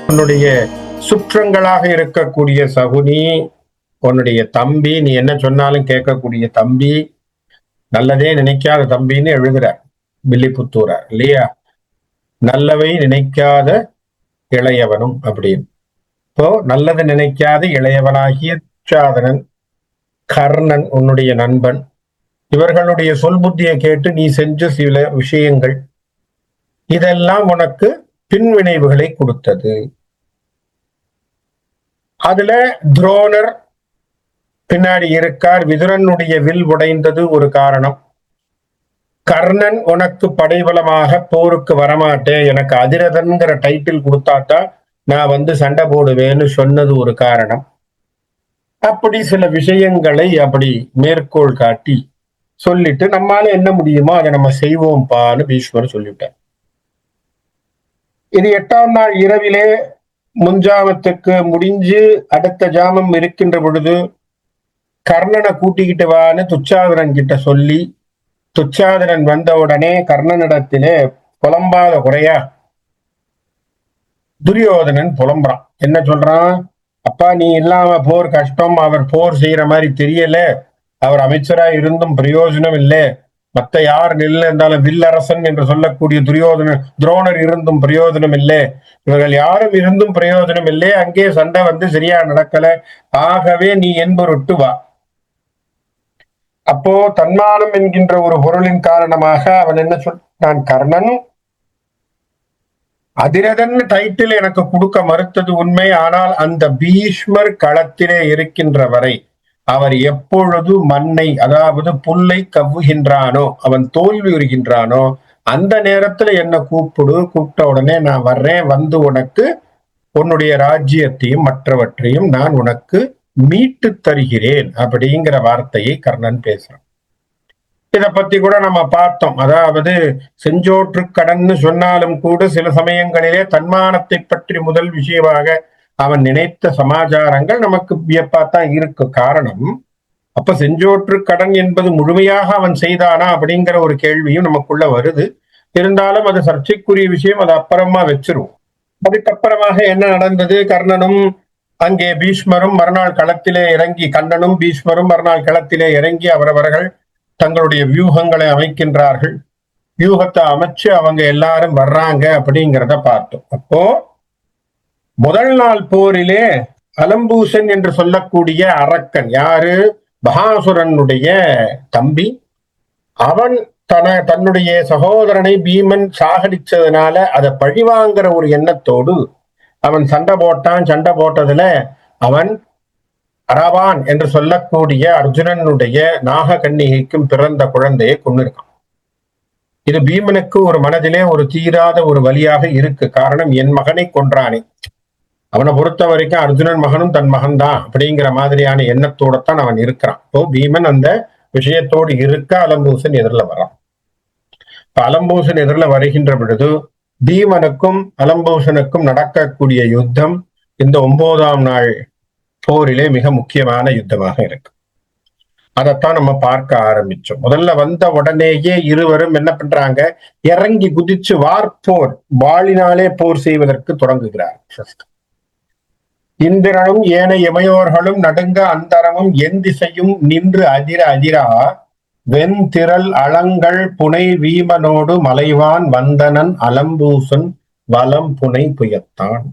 உன்னுடைய சுற்றங்களாக இருக்கக்கூடிய சகுனி, உன்னுடைய தம்பி, நீ என்ன சொன்னாலும் கேட்கக்கூடிய தம்பி, நல்லதே நினைக்காத தம்பின்னு எழுதுறார் வில்லிபுத்தூரார் இல்லையா? நல்லவை நினைக்காத இளையவனும் அப்படின்னு. இப்போ நல்லது நினைக்காத இளையவனாகிய துச்சாதனன், கர்ணன் உன்னுடைய நண்பன், இவர்களுடைய சொல் புத்தியை கேட்டு நீ செஞ்ச சில விஷயங்கள் இதெல்லாம் உனக்கு பின்விளைவுகளை கொடுத்தது. அதுல துரோணர் பின்னாடி இருக்கார். விதுரனுடைய வில் உடைந்தது ஒரு காரணம். கர்ணன் உனக்கு படைபலமாக போருக்கு வரமாட்டேன், எனக்கு அதிரதன்கிற டைட்டில் கொடுத்தாத்தான் நான் சண்டை போடுவேன்னு சொன்னது ஒரு காரணம். அப்படி சில விஷயங்களை அப்படி மேற்கோள் காட்டி சொல்லிட்டு நம்மால என்ன முடியுமோ அதை நம்ம செய்வோம்பான்னு பீஷ்மர் சொல்லிட்டார். இது 8ஆம் நாள் இரவிலே முன்ஜாமத்துக்கு முடிஞ்சு அடுத்த ஜாமம் இருக்கின்ற பொழுது கர்ணனை கூட்டிக்கிட்டு வான்னு துச்சாதனன் கிட்ட சொல்லி, துச்சாதனன் வந்த உடனே கர்ணனிடத்திலே புலம்பாத குறையா துரியோதனன் புலம்புறான். என்ன சொல்றான்? அப்பா, நீ இல்லாம போர் கஷ்டம், அவர் போர் செய்யற மாதிரி தெரியல, அவர் அமைச்சரா இருந்தும் பிரயோஜனம் இல்லை, மத்த யார் நெல் இருந்தாலும் வில்லரசன் என்று சொல்லக்கூடிய துரோணர் இருந்தும் பிரயோஜனம் இல்லை, இவர்கள் யாரும் இருந்தும் பிரயோஜனம் இல்லை, அங்கே சண்டை சரியா நடக்கல, ஆகவே நீ என்பொருட்டு வா. அப்போ தன்மானம் என்கின்ற ஒரு பொருளின் காரணமாக அவன் என்ன சொல்றான்? கர்ணன் அதிரதன் டைட்டில் எனக்கு கொடுக்க மறுத்தது உண்மை, ஆனால் அந்த பீஷ்மர் களத்திலே இருக்கின்ற வரை அவர் எப்பொழுது மண்ணை, அதாவது புல்லை கவ்வுகின்றானோ, அவன் தோல்வி உறுகின்றானோ, அந்த நேரத்துல என்ன கூப்பிட்ட உடனே நான் வர்றேன், உனக்கு உன்னுடைய ராஜ்யத்தையும் மற்றவற்றையும் நான் உனக்கு மீட்டு தருகிறேன் அப்படிங்கிற வார்த்தையை கர்ணன் பேசுறான். இதை பத்தி கூட நம்ம பார்த்தோம். அதாவது செஞ்சோற்று கடன்னு சொன்னாலும் கூட சில சமயங்களிலே தன்மானத்தை பற்றி முதல் விஷயமாக அவன் நினைத்த சமாச்சாரங்கள் நமக்கு வியப்பாத்தான் இருக்கு. காரணம், அப்ப செஞ்சோற்று கடன் என்பது முழுமையாக அவன் செய்தானா அப்படிங்கிற ஒரு கேள்வியும் நமக்குள்ள வருது. இருந்தாலும் அது சர்ச்சைக்குரிய விஷயம், அது அப்புறமா வச்சிருவோம். அதுக்கப்புறமாக என்ன நடந்தது? கர்ணனும் அங்கே பீஷ்மரும் மறுநாள் களத்திலே இறங்கி, கண்ணனும் பீஷ்மரும் மறுநாள் களத்திலே இறங்கி அவரவர்கள் தங்களுடைய வியூகங்களை அமைக்கின்றார்கள். வியூகத்தை அமைச்சு அவங்க எல்லாரும் வர்றாங்க அப்படிங்கிறத பார்த்தோம். அப்போ முதல் நாள் போரிலே அலம்பூசன் என்று சொல்லக்கூடிய அரக்கன், யாரு? பகாசுரனுடைய தம்பி. அவன் தன்னுடைய சகோதரனை பீமன் சாகடிச்சதுனால அதை பழிவாங்கிற ஒரு எண்ணத்தோடு அவன் சண்டை போட்டான். சண்டை போட்டதுல அவன் அரவான் என்று சொல்லக்கூடிய அர்ஜுனனுடைய நாக கன்னிகைக்கும் பிறந்த குழந்தையை கொண்டிருக்கான். இது பீமனுக்கு ஒரு மனதிலே ஒரு தீராத ஒரு வலியாக இருக்கு. காரணம், என் மகனை கொன்றானே. அவனை பொறுத்த வரைக்கும் அர்ஜுனன் மகனும் தன் மகன்தான் அப்படிங்கிற மாதிரியான எண்ணத்தோடத்தான் அவன் இருக்கிறான். இப்போ பீமன் அந்த விஷயத்தோடு இருக்க அலம்பூசன் எதிரில் வரான். இப்ப அலம்பூசன் எதிரில் வருகின்ற பொழுது பீமனுக்கும் அலம்பூசனுக்கும் நடக்கக்கூடிய யுத்தம் இந்த 9ஆம் நாள் போரிலே மிக முக்கியமான யுத்தமாக இருக்கு. அதைத்தான் நம்ம பார்க்க ஆரம்பிச்சோம். முதல்ல வந்த உடனேயே இருவரும் என்ன பண்றாங்க? இறங்கி குதிச்சு வார்போர், வாளினாலே போர் செய்வதற்கு தொடங்குகிறார். இந்திரனும் ஏனைய இமையோர்களும் நடுங்க அந்தரமும் என் திசையும் நின்று அதிர அதிரா வெண்திரள் அலங்கள் புனை வீமனோடு மலைவான் வந்தனன் அலம்பூசன் வலம் புனை புயத்தான்.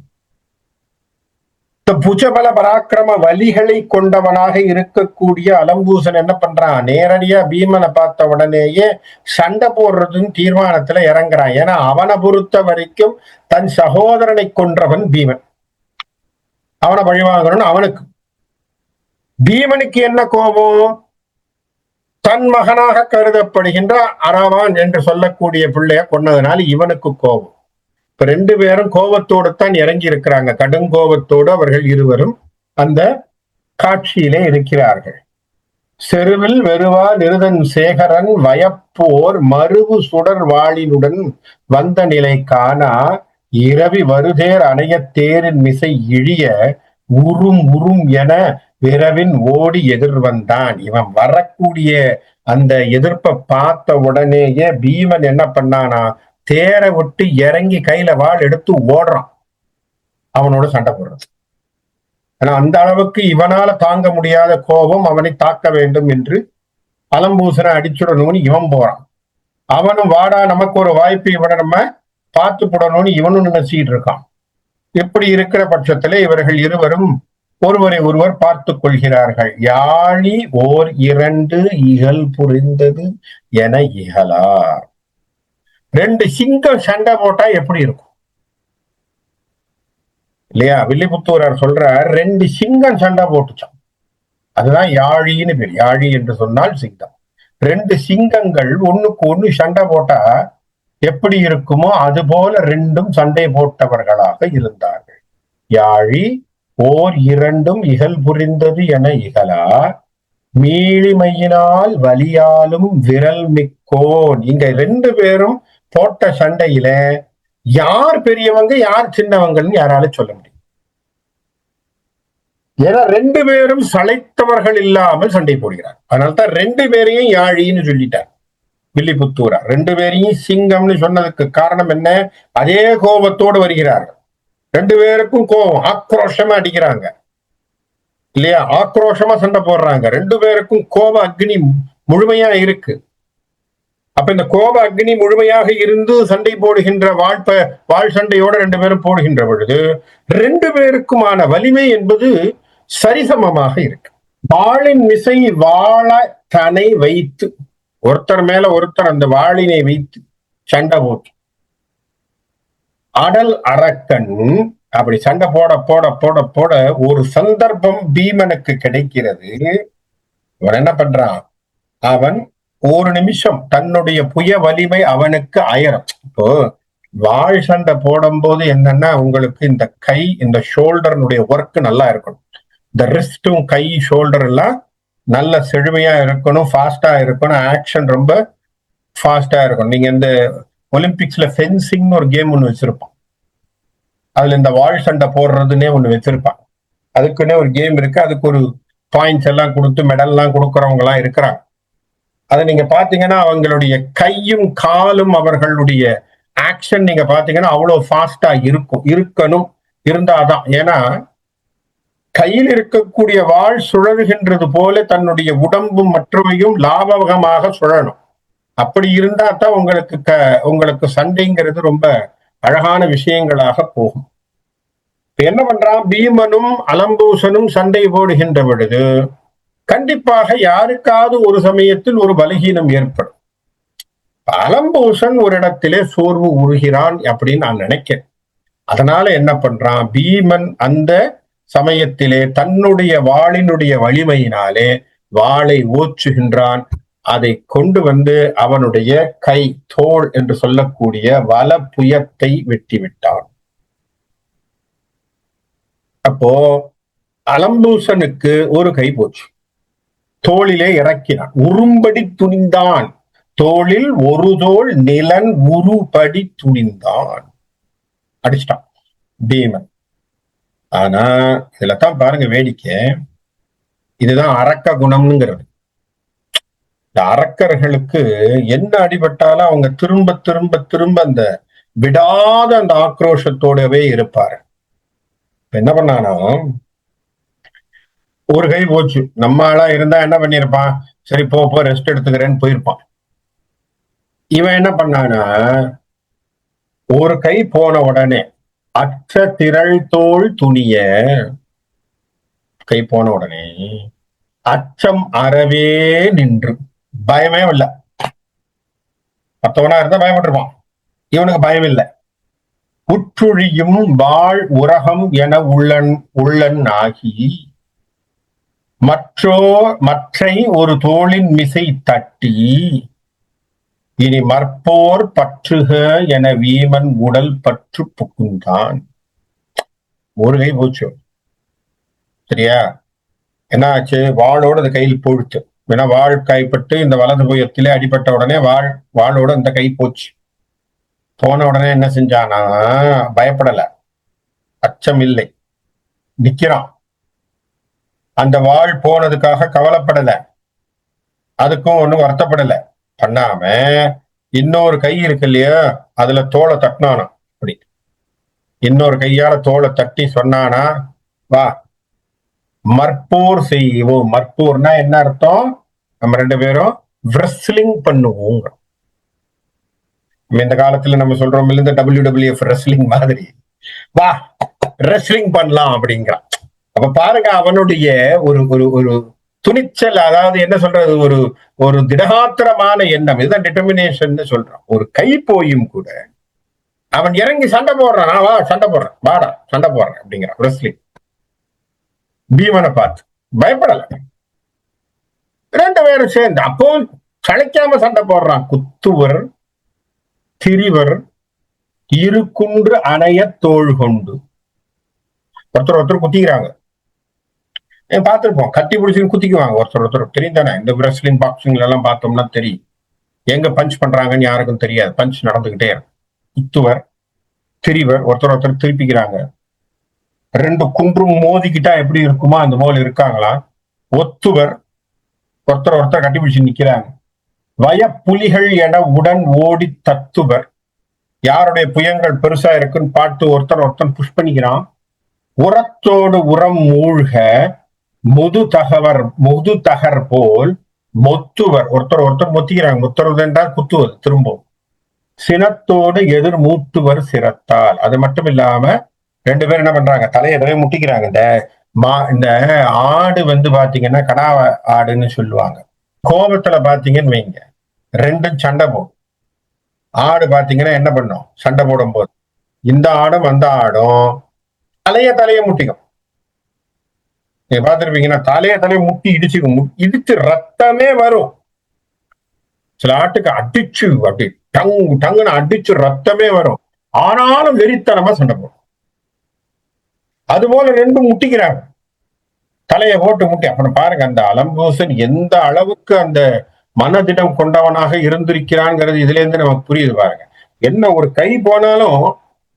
புஜபல பராக்கிரம வலிகளை கொண்டவனாக இருக்கக்கூடிய அலம்பூசன் என்ன பண்றான்? நேரடியா பீமனை பார்த்த உடனேயே சண்டை போடுறதுன்னு தீர்மானத்துல இறங்குறான். ஏன்னா அவனை பொறுத்த வரைக்கும் தன் சகோதரனை கொன்றவன் பீமன், அவனை பழிவாங்கணும்னு அவனுக்கு. பீமனுக்கு என்ன கோபம்? தன் மகனாக கருதப்படுகின்ற அரவான் என்று சொல்லக்கூடிய பிள்ளைய கொன்னதுனால இவனுக்கு கோபம். இப்ப 2 பேரும் கோபத்தோடு தான் இறங்கி இருக்கிறாங்க. கடுங்கோபத்தோடு அவர்கள் இருவரும் அந்த காட்சியிலே இருக்கிறார்கள். செருவில் வெறுவா நிருதன் சேகரன் வயப்போர் மருவு சுடர் வாளினுடன் வந்த நிலை காணா இரவி வருதேர் அணைய தேரின் மிசை இழிய உறும் உறும் என விரவின் ஓடி எதிர் வந்தான். இவன் வரக்கூடிய அந்த எதிர்ப்பை பார்த்த உடனேயே பீமன் என்ன பண்ணானா? தேரை விட்டு இறங்கி கையில வாள் எடுத்து ஓடுறான். அவனோட சண்டை போடுறது. ஆனா அந்த அளவுக்கு இவனால தாங்க முடியாத கோபம் அவனை தாக்க வேண்டும் என்று அலம்பூசனை அடிச்சுடணும்னு இவன் போறான். அவனும் வாடா நமக்கு ஒரு வாய்ப்பு, இவனை நம்ம பார்த்து போடணும்னு இவனும் நினைச்சிட்டு இருக்கான். இப்படி இருக்கிற பட்சத்திலே இவர்கள் இருவரும் ஒருவரை ஒருவர் பார்த்து கொள்கிறார்கள். யாழி ஓர் இரண்டு இகல் புரிந்தது என இகலார். ரெண்டு சிங்கம் சண்டை போட்டா எப்படி இருக்கும் இல்லையா? வில்லிபுத்தூரார் சொல்றார், ரெண்டு சிங்கம் சண்டை போட்டுச்சான். அதுதான் யாழின்னு பேர். யாழி என்று சொன்னால் சிங்கம். ரெண்டு சிங்கங்கள் ஒண்ணுக்கு ஒண்ணு சண்டை போட்டா எப்படி இருக்குமோ அது போல ரெண்டும் சண்டை போட்டவர்களாக இருந்தார்கள். யாழி ஓர் இரண்டும் இகல் புரிந்தது என இகலா மீளிமையினால் வலியாலும் விரல் மிக்கோன். இங்க ரெண்டு பேரும் போட்ட சண்டையில யார் பெரியவங்க யார் சின்னவங்கன்னு யாராலும் சொல்ல முடியும். ஏன்னா ரெண்டு பேரும் சளைத்தவர்கள் இல்லாமல் சண்டை போடுகிறார். அதனால்தான் ரெண்டு பேரையும் யாழின்னு சொல்லிட்டார் வில்லிபுத்தூரா. ரெண்டு பேரையும் சிங்கம்னு சொன்னதுக்கு காரணம் என்ன? அதே கோபத்தோடு வருகிறார்கள். ரெண்டு பேருக்கும் கோபம், ஆக்ரோஷமா அடிக்கிறாங்க இல்லையா? ஆக்ரோஷமா சண்டை போடுறாங்க. ரெண்டு பேருக்கும் கோப அக்னி முழுமையா இருக்கு. அப்ப இந்த கோப அக்னி முழுமையாக இருந்து சண்டை போடுகின்ற வாழ் சண்டையோட ரெண்டு பேரும் போடுகின்ற பொழுது ரெண்டு பேருக்குமான வலிமை என்பது சரிசமமாக இருக்கு. வாளின் மிசை வாழ தனை வைத்து, ஒருத்தர் மேல ஒருத்தர் அந்த வாளினை வைத்து சண்டை போட்டு அடல் அரக்கன் அப்படி சண்டை போட போட போட போட ஒரு சந்தர்ப்பம் பீமனுக்கு கிடைக்கிறது. அவன் என்ன பண்றான்? அவன் ஒரு நிமிஷம் தன்னுடைய புய வலிமை அவனுக்கு அயரும். இப்போ வாழ் சண்டை போடும் போது என்னன்னா, உங்களுக்கு இந்த கை, இந்த ஷோல்டர்னுடைய ஒர்க் நல்லா இருக்கணும். இந்த ரிஸ்டும் கை ஷோல்டர் எல்லாம் நல்ல செழுமையா இருக்கணும், ஃபாஸ்டா இருக்கணும், ஆக்ஷன் ரொம்ப ஃபாஸ்டா இருக்கணும். நீங்க இந்த ஒலிம்பிக்ஸ்ல ஃபென்சிங்னு ஒரு கேம் ஒண்ணு வச்சிருப்பான். அதுல இந்த வாழ் சண்டை போடுறதுன்னே ஒண்ணு வச்சிருப்பான். அதுக்குன்னே ஒரு கேம் இருக்கு. அதுக்கு ஒரு பாயிண்ட்ஸ் எல்லாம் கொடுத்து மெடல் எல்லாம் கொடுக்கறவங்க எல்லாம் இருக்கிறாங்க. அதை நீங்க பாத்தீங்கன்னா அவங்களுடைய கையும் காலும் அவர்களுடைய ஆக்ஷன் நீங்க பாத்தீங்கன்னா அவ்வளவு ஃபாஸ்டா இருக்கணும், இருந்தாதான். ஏன்னா கையில் இருக்கக்கூடிய வாழ் சுழல்கின்றது போல தன்னுடைய உடம்பும் மற்றவையும் லாபகமாக சுழலும். அப்படி இருந்தா தான் உங்களுக்கு சண்டைங்கிறது ரொம்ப அழகான விஷயங்களாக போகும். என்ன பண்றான்? பீமனும் அலம்பூசனும் சண்டை போடுகின்ற பொழுது கண்டிப்பாக யாருக்காவது ஒரு சமயத்தில் ஒரு பலகீனம் ஏற்படும். அலம்பூசன் ஒரு இடத்திலே சோர்வு உறுகிறான் அப்படின்னு நான் நினைக்கிறேன். அதனால என்ன பண்றான்? பீமன் அந்த சமயத்திலே தன்னுடைய வாளினுடைய வலிமையினாலே வாளை ஓச்சுகின்றான். அதை கொண்டு வந்து அவனுடைய கை, தோள் என்று சொல்லக்கூடிய வல புயத்தை வெட்டி விட்டான். அப்போ அலம்பூசனுக்கு ஒரு கை போச்சு, தோளிலே இறக்கினான், உரும்படி துணிந்தான். தோளில் ஒரு தோள் நிலன் உருபடி துணிந்தான், அடிச்சிட்டான் பீமன். ஆனா இதுலதான் பாருங்க வேடிக்கை. இதுதான் அரக்க குணம்ங்கிறது. இந்த அரக்கர்களுக்கு என்ன அடிபட்டாலும் அவங்க திரும்ப திரும்ப திரும்ப அந்த விடாத அந்த ஆக்ரோஷத்தோடவே இருப்பாரு. என்ன பண்ணானா, ஒரு கை போச்சு. நம்ம ஆளா இருந்தா என்ன பண்ணிருப்பான்? சரி போ ரெஸ்ட் எடுத்துக்கிறேன்னு போயிருப்பான். இவன் என்ன பண்ணானா, ஒரு கை போன உடனே அற்ற திரள் தோள் துணிய, கை போன உடனே அச்சம் அறவே நின்று, பயமே இல்லை. மற்றவனா இருந்தா பயப்பட்டிருப்பான், இவனுக்கு பயம் இல்லை. உற்றுழியும் வாழ் உரகம் என உள்ளன் ஆகி மற்றை ஒரு தோளின் மிசை தட்டி இனி மற்போர் பற்றுக என வீமன் உடல் பற்று புகுந்தான். ஒரு கை போச்சு. சரியா? என்ன ஆச்சு? வாளோட அந்த கையில் போயிடுச்சு. ஏன்னா வாழ் கைப்பட்டு இந்த வலது புயத்திலே அடிபட்ட உடனே வாளோட அந்த கை போச்சு. போன உடனே என்ன செஞ்சானா, பயப்படல, அச்சம் இல்லை, நிக்கிறான். அந்த வாழ் போனதுக்காக கவலைப்படல, அதுக்கும் ஒண்ணும் வருத்தப்படல. பண்ணாம இன்னொரு கை இருக்கு இல்லையா, அதுல தோலை தட்டினானா. அப்படி இன்னொரு கையால தோலை தட்டி சொன்னானா, வா மற்போர் செய்வோம். மற்போர்னா என்ன அர்த்தம்? நம்ம 2 பேரும் ரெஸ்லிங் பண்ணுவோம். இந்த காலத்துல நம்ம சொல்றோம் இந்த WWF ரெஸ்லிங் மாதிரி, வா ரெஸ்லிங் பண்ணலாம் அப்படிங்கிறான். அப்ப பாருங்க அவனுடைய ஒரு ஒரு ஒரு துணிச்சல், அதாவது என்ன சொல்றது, ஒரு ஒரு திடகாத்திரமான எண்ணம். இதுதான் டிட்டர்மினேஷன் சொல்றான். ஒரு கை போயும் கூட அவன் இறங்கி சண்டை போடுறான். வா சண்டை போடுறேன், வாடா சண்டை போடுறேன் அப்படிங்கிறான். ரெஸ்லிங். பீமனை பார்த்து பயப்படல. 2 பேரும் சேர்ந்து அப்போ சளைக்காம சண்டை போடுறான். குத்துவர் திரிவர் இருக்குன்று அணைய தோள் கொண்டு. ஒருத்தர் குத்திக்கிறாங்க. பார்த்திருப்போம், கட்டி பிடிச்சுன்னு குத்திக்குவாங்க ஒருத்தர் தெரியும் தானே. இந்த ரெஸ்லிங் பாக்ஸிங்ல எல்லாம் பார்த்தோம்னா தெரியும், எங்க பஞ்ச் பண்றாங்கன்னு யாருக்கும் தெரியாது. பஞ்ச் நடந்துகிட்டே இருக்கும். குத்துவர் திரிவர் ஒருத்தர் திருப்பிக்கிறாங்க. 2 குன்றும் மோதிக்கிட்டா எப்படி இருக்குமா அந்த போல இருக்காங்களா. ஒத்துவர் ஒருத்தர் கட்டிப்பிடிச்சு நிக்கிறாங்க. வயப்புலிகள் என உடன் ஓடி தத்துவர். யாருடைய புயங்கள் பெருசா இருக்குன்னு பார்த்து ஒருத்தர் புஷ் பண்ணிக்கிறான். உரத்தோடு உரம் மூழ்க முது தகர் போல் மொத்துவர். ஒருத்தர் மொத்திக்கிறாங்க. மொத்துறது என்றால் குத்துவது திரும்பவும். சினத்தோடு எதிர் மூட்டுவர் சிரத்தால். அது மட்டும் இல்லாம 2 பேரும் என்ன பண்றாங்க, தலையை முட்டிக்கிறாங்க. இந்த ஆடு பாத்தீங்கன்னா கடா ஆடுன்னு சொல்லுவாங்க. கோபத்துல பாத்தீங்கன்னு வைங்க, 2ம் சண்டை போடும். ஆடு பாத்தீங்கன்னா என்ன பண்ணும், சண்டை போடும் போது இந்த ஆடும் அந்த ஆடும் தலையை முட்டிக்கும். நீங்க பாத்துருப்பீங்கன்னா தலையை முட்டி இடிச்சுக்கும். இடிச்சு ரத்தமே வரும். சில ஆட்டுக்கு அடிச்சு அப்படி டங்குன்னு அடிச்சு ரத்தமே வரும். ஆனாலும் வெறித்தனமா சண்டை போடும். அதுபோல 2 முட்டிக்கிறாங்க, தலையை போட்டு முட்டி. அப்புறம் பாருங்க அந்த அலம்பூசன் எந்த அளவுக்கு அந்த மனதிடம் கொண்டவனாக இருந்திருக்கிறான்ங்கிறது இதுல இருந்து நமக்கு புரியுது. பாருங்க, என்ன ஒரு கை போனாலும்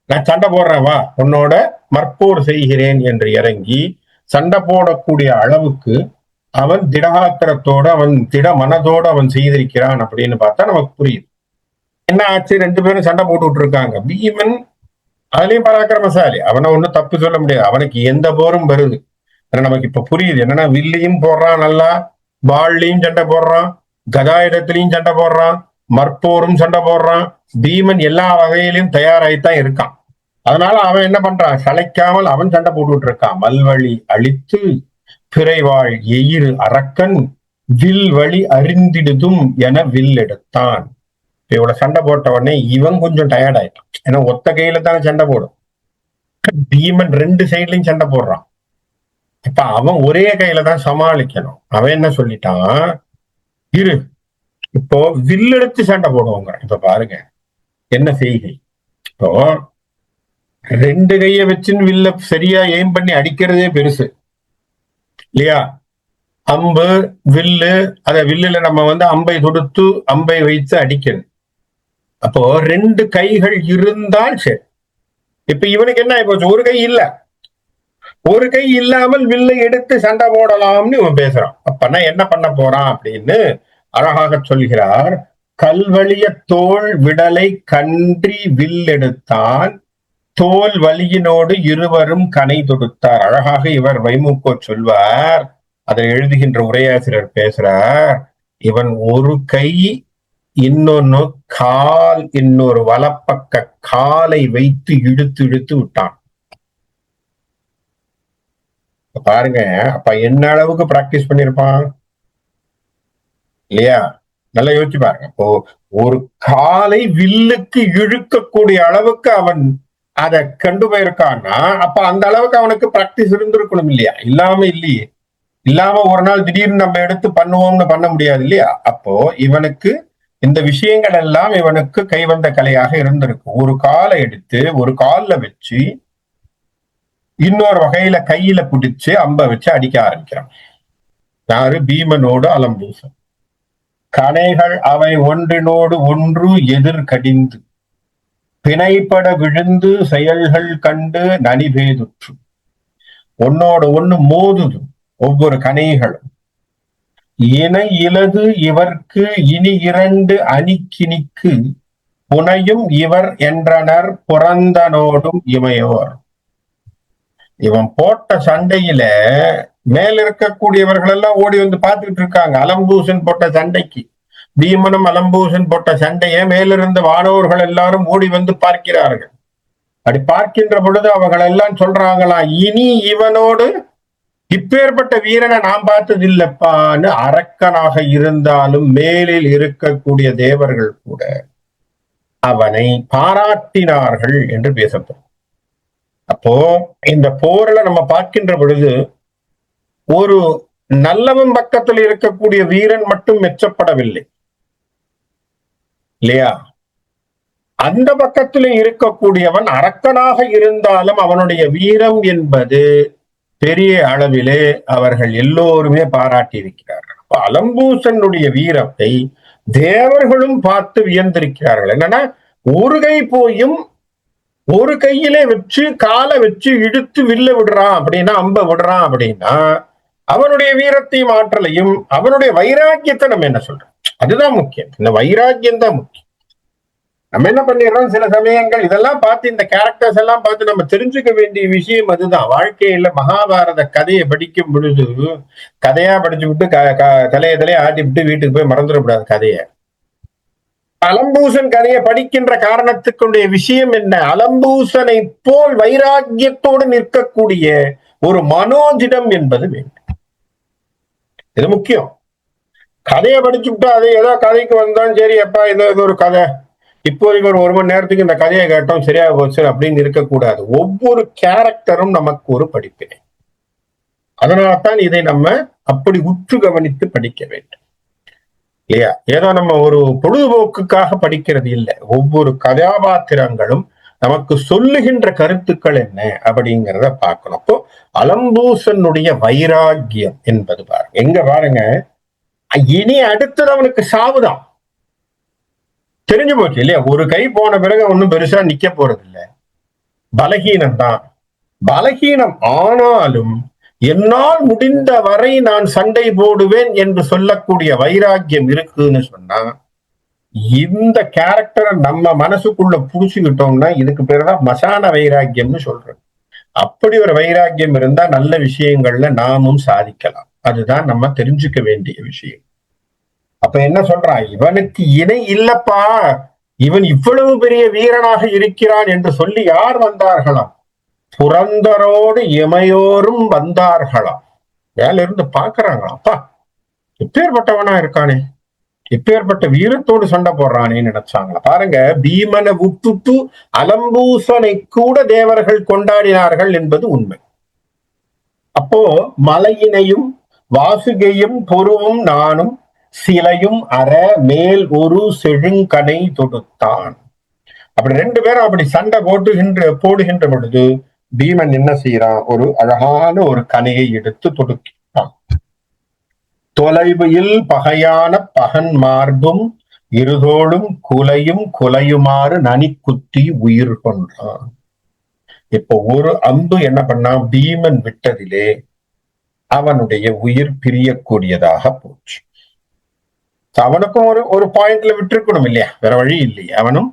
நான் சண்டை போடுறேன், வா உன்னோட மற்போர் செய்கிறேன் என்று இறங்கி சண்டை போடக்கூடிய அளவுக்கு அவன் திடகாத்திரத்தோட, அவன் திட மனதோடு அவன் செய்திருக்கிறான் அப்படின்னு பார்த்தா நமக்கு புரியுது. என்ன ஆச்சு, 2 பேரும் சண்டை போட்டுட்டு இருக்காங்க. பீமன் அதுலயும் பராக்கிரமசாலி, அவனை ஒன்னும் தப்பு சொல்ல முடியாது. அவனுக்கு எந்த போரும் வருது. நமக்கு இப்ப புரியுது என்னன்னா, வில்லையும் போடுறான், நல்லா வாள்லையும் சண்டை போடுறான், கதாயுதத்திலையும் சண்டை போடுறான், மற்போரும் சண்டை போடுறான். பீமன் எல்லா வகையிலையும் தயாராகித்தான் இருக்கான். அதனால அவன் என்ன பண்றான், சளைக்காமல் அவன் சண்டை போட்டுட்டு இருக்கான். மல்வழி அழித்து பிறைவாள் எயிறு அரக்கன் வில் வழி அறிந்திடுதும் என வில் எடுத்தான். இவ்வளவு சண்டை போட்ட உடனே இவன் கொஞ்சம் டயர்ட் ஆயிட்டான். ஏன்னா ஒத்த கையில தானே சண்டை போடும். பீமன் 2 சைட்லயும் சண்டை போடுறான். இப்ப அவன் ஒரே கையில தான் சமாளிக்கணும். அவன் என்ன சொல்லிட்டான், இரு இப்போ வில் எடுத்து சண்டை போடுவாங்க. இப்ப பாருங்க என்ன செய்கை. இப்போ 2 கைய வச்சுன்னு வில்ல சரியா எய்ம் பண்ணி அடிக்கிறதே பெருசு இல்லையா. அம்பு வில்லு, அத வில்லுல நம்ம அம்பை தொடுத்து அம்பை வைத்து அடிக்கணும். அப்போ 2 கைகள் இருந்தால் சரி. இப்ப இவனுக்கு என்ன ஆயிப்போச்சு, ஒரு கை இல்ல. ஒரு கை இல்லாமல் வில்லை எடுத்து சண்டை போடலாம்னு இவன் பேசுறான். அப்பனா என்ன பண்ண போறான் அப்படின்னு அழகாக சொல்கிறார். கல்வழிய தோல் விடலை கன்றி வில் எடுத்தான், தோல் வலியினோடு இருவரும் கனை தொடுத்தார். அழகாக இவர் வைமுக்கோ சொல்வார். அதை எழுதுகின்ற உரையாசிரியர் பேசுறார். இவன் ஒரு கை இன்னொன்னு கால், இன்னொரு வலப்பக்க காலை வைத்து இழுத்து விட்டான். பாருங்க, அப்ப என்ன அளவுக்கு பிராக்டிஸ் பண்ணிருப்பான் இல்லையா. நல்லா யோசிச்சு பாருங்க. இப்போ ஒரு காலை வில்லுக்கு இழுக்கக்கூடிய அளவுக்கு அவன் அதை கண்டு போயிருக்கான்னா, அப்ப அந்த அளவுக்கு அவனுக்கு பிராக்டிஸ் இருந்திருக்கணும் இல்லையா. இல்லாம இல்லையே. இல்லாம ஒரு நாள் திடீர்னு நம்ம எடுத்து பண்ணுவோம்னு பண்ண முடியாது இல்லையா. அப்போ இவனுக்கு இந்த விஷயங்கள் எல்லாம் இவனுக்கு கைவந்த கலையாக இருந்திருக்கு. ஒரு காலை எடுத்து ஒரு கால்ல வச்சு இன்னொரு வகையில கையில பிடிச்சு அம்ப வச்சு அடிக்க ஆரம்பிக்கிறான். யாரு, பீமனோடு அலம்பூசன். கனைகள் அவை ஒன்றினோடு ஒன்று எதிர் கடிந்து பிணைப்பட விழுந்து செயல்கள் கண்டு நனிபேதுற்று. ஒன்னோடு ஒண்ணு மோதுது ஒவ்வொரு கனைகளும். இணை இலது இவர்க்கு இனி 2 அணிக்கினிக்கு புனையும் இவர் என்றனர் புறந்தனோடும் இமையோர். இவன் போட்ட சண்டையில மேல இருக்கக்கூடியவர்கள் எல்லாம் ஓடி வந்து பார்த்துக்கிட்டு இருக்காங்க. அலம்பூசன் போட்ட சண்டைக்கு, பீமனும் அலம்பூசன் போட்ட சண்டையை மேலிருந்த வானவர்கள் எல்லாரும் ஓடி வந்து பார்க்கிறார்கள். அப்படி பார்க்கின்ற பொழுது அவர்கள் எல்லாம் சொல்றாங்களாம், இனி இவனோடு இப்பேற்பட்ட வீரனை நாம் பார்த்தது இல்லப்பான்னு. அரக்கனாக இருந்தாலும் மேலில் இருக்கக்கூடிய தேவர்கள் கூட அவனை பாராட்டினார்கள் என்று பேசப்படும். அப்போ இந்த போர்ல நம்ம பார்க்கின்ற பொழுது ஒரு நல்லவன் பக்கத்தில் இருக்கக்கூடிய வீரன் மட்டும் மெச்சப்படவில்லை இல்லையா? அந்த பக்கத்தில் இருக்கக்கூடியவன் அரக்கனாக இருந்தாலும் அவனுடைய வீரம் என்பது பெரிய அளவிலே அவர்கள் எல்லோருமே பாராட்டி இருக்கிறார்கள். அப்ப அலம்பூசனுடைய வீரத்தை தேவர்களும் பார்த்து வியந்திருக்கிறார்கள். என்னன்னா, ஒரு கை போயும் ஒரு கையிலே வச்சு காலை வச்சு இழுத்து வில்ல விடுறான் அப்படின்னா, அம்ப விடுறான் அப்படின்னா, அவனுடைய வீரத்தையும் ஆற்றலையும் அவனுடைய வைராக்கியத்தை நம்ம என்ன சொல்றோம்? அதுதான் முக்கியம். இந்த வைராக்கியம் தான் முக்கியம். நம்ம என்ன பண்ணிடுறோம், சில சமயங்கள் இதெல்லாம் பார்த்து, இந்த கேரக்டர்ஸ் எல்லாம் பார்த்து நம்ம தெரிஞ்சுக்க வேண்டிய விஷயம் அதுதான். வாழ்க்கையில மகாபாரத கதையை படிக்கும் பொழுது கதையா படிச்சு விட்டு தலையை ஆட்டி விட்டு வீட்டுக்கு போய் மறந்துடக்கூடாது கதையை. அலம்பூசன் கதையை படிக்கின்ற காரணத்துக்குடைய விஷயம் என்ன? அலம்பூசனை போல் வைராக்கியத்தோடு நிற்கக்கூடிய ஒரு மனோஜிடம் என்பது வேண்டும். இது முக்கியம். கதையை படிச்சுட்டா அது ஏதோ கதைக்கு வந்தாலும் சரி, எப்பா இது ஒரு கதை, இப்போதைக்கு ஒரு மணி நேரத்துக்கு இந்த கதையை கேட்டோம் சரியா போச்சு அப்படின்னு இருக்கக்கூடாது. ஒவ்வொரு கேரக்டரும் நமக்கு ஒரு படிப்பினை. அதனால்தான் இதை நம்ம அப்படி உற்று கவனித்து படிக்க வேண்டும் இல்லையா? ஏதோ நம்ம ஒரு பொழுதுபோக்குக்காக படிக்கிறது இல்லை. ஒவ்வொரு கதாபாத்திரங்களும் நமக்கு சொல்லுகின்ற கருத்துக்கள் என்ன அப்படிங்கிறத பார்க்கணும். அப்போ அலம்பூசனுடைய வைராக்கியம் என்பது பாருங்க, எங்க பாருங்க, இனி அடுத்தது அவனுக்கு சாவுதான். தெரிஞ்சு போச்சு இல்லையா? ஒரு கை போன பிறகு ஒன்னும் பெருசா நிக்க போறது இல்லை. பலகீனம் தான். பலகீனம் ஆனாலும் என்னால் முடிந்த வரை நான் சண்டை போடுவேன் என்று சொல்லக்கூடிய வைராக்கியம் இருக்குன்னு சொன்னா, இந்த கேரக்டரை நம்ம மனசுக்குள்ள புடிச்சுக்கிட்டோம்னா இதுக்கு பேருதான் மசான வைராக்கியம்னு சொல்றோம். அப்படி ஒரு வைராக்கியம் இருந்தா நல்ல விஷயங்கள்ல நாமும் சாதிக்கலாம். அதுதான் நம்ம தெரிஞ்சுக்க வேண்டிய விஷயம். அப்ப என்ன சொல்றான், இவனுக்கு இணை இல்லப்பா, இவன் இவ்வளவு பெரிய வீரனாக இருக்கிறான் என்று சொல்லி யார் வந்தார்களாம்? புரந்தரோடு இமையோரும் வந்தார்களாம். மேல இருந்து பாக்குறாங்களாம், அப்பா எப்பேற்பட்டவனா இருக்கானே, எப்பேற்பட்ட வீரத்தோடு சண்டை போடுறானே நினைச்சாங்களா. பாருங்க, பீமனை விட்டுட்டு அலம்பூசனை கூட தேவர்கள் கொண்டாடினார்கள் என்பது உண்மை. அப்போ மலையினையும் வாசுகையும் பொருவும் நானும் சிலையும் அற மேல் ஒரு செழுங்கனை தொடுத்தான். அப்படி ரெண்டு பேரும் அப்படி சண்டை போடுகின்ற பொழுது பீமன் என்ன செய்யறான், ஒரு அழகான ஒரு கனையை எடுத்து தொடுக்கிறான். தொலைவில் பகையான பகன் மார்பும் இருதோளும் குலையுமாறு நனி குத்தி உயிர் கொன்றான். இப்போ ஒரு அம்பு என்ன பண்ணா, பீமன் விட்டதிலே அவனுடைய உயிர் பிரியக்கூடியதாக போச்சு. அவனுக்கும் ஒரு பாயிண்ட்ல விட்டுருக்கணும் இல்லையா? வேற வழி இல்லையா? அவனும்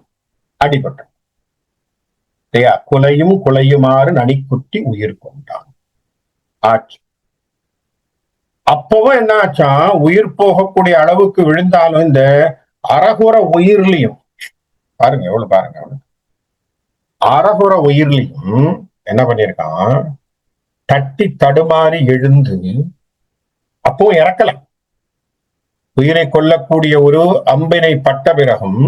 அடிபட்டான் இல்லையா? குலையுமாறு நனிக்குத்தி உயிர் கொண்டான் ஆச்சு. அப்பவும் என்ன ஆச்சா, உயிர் போகக்கூடிய அளவுக்கு விழுந்தாலும் இந்த அரகுர உயிர்லையும் பாருங்க, எவ்வளவு பாருங்க, அரகுர உயிர்லையும் என்ன பண்ணிருக்கான், தட்டி தடுமாறி எழுந்து, அப்போ இறக்கல. உயிரை கொல்லக்கூடிய ஒரு அம்பினை பட்ட பிறகும்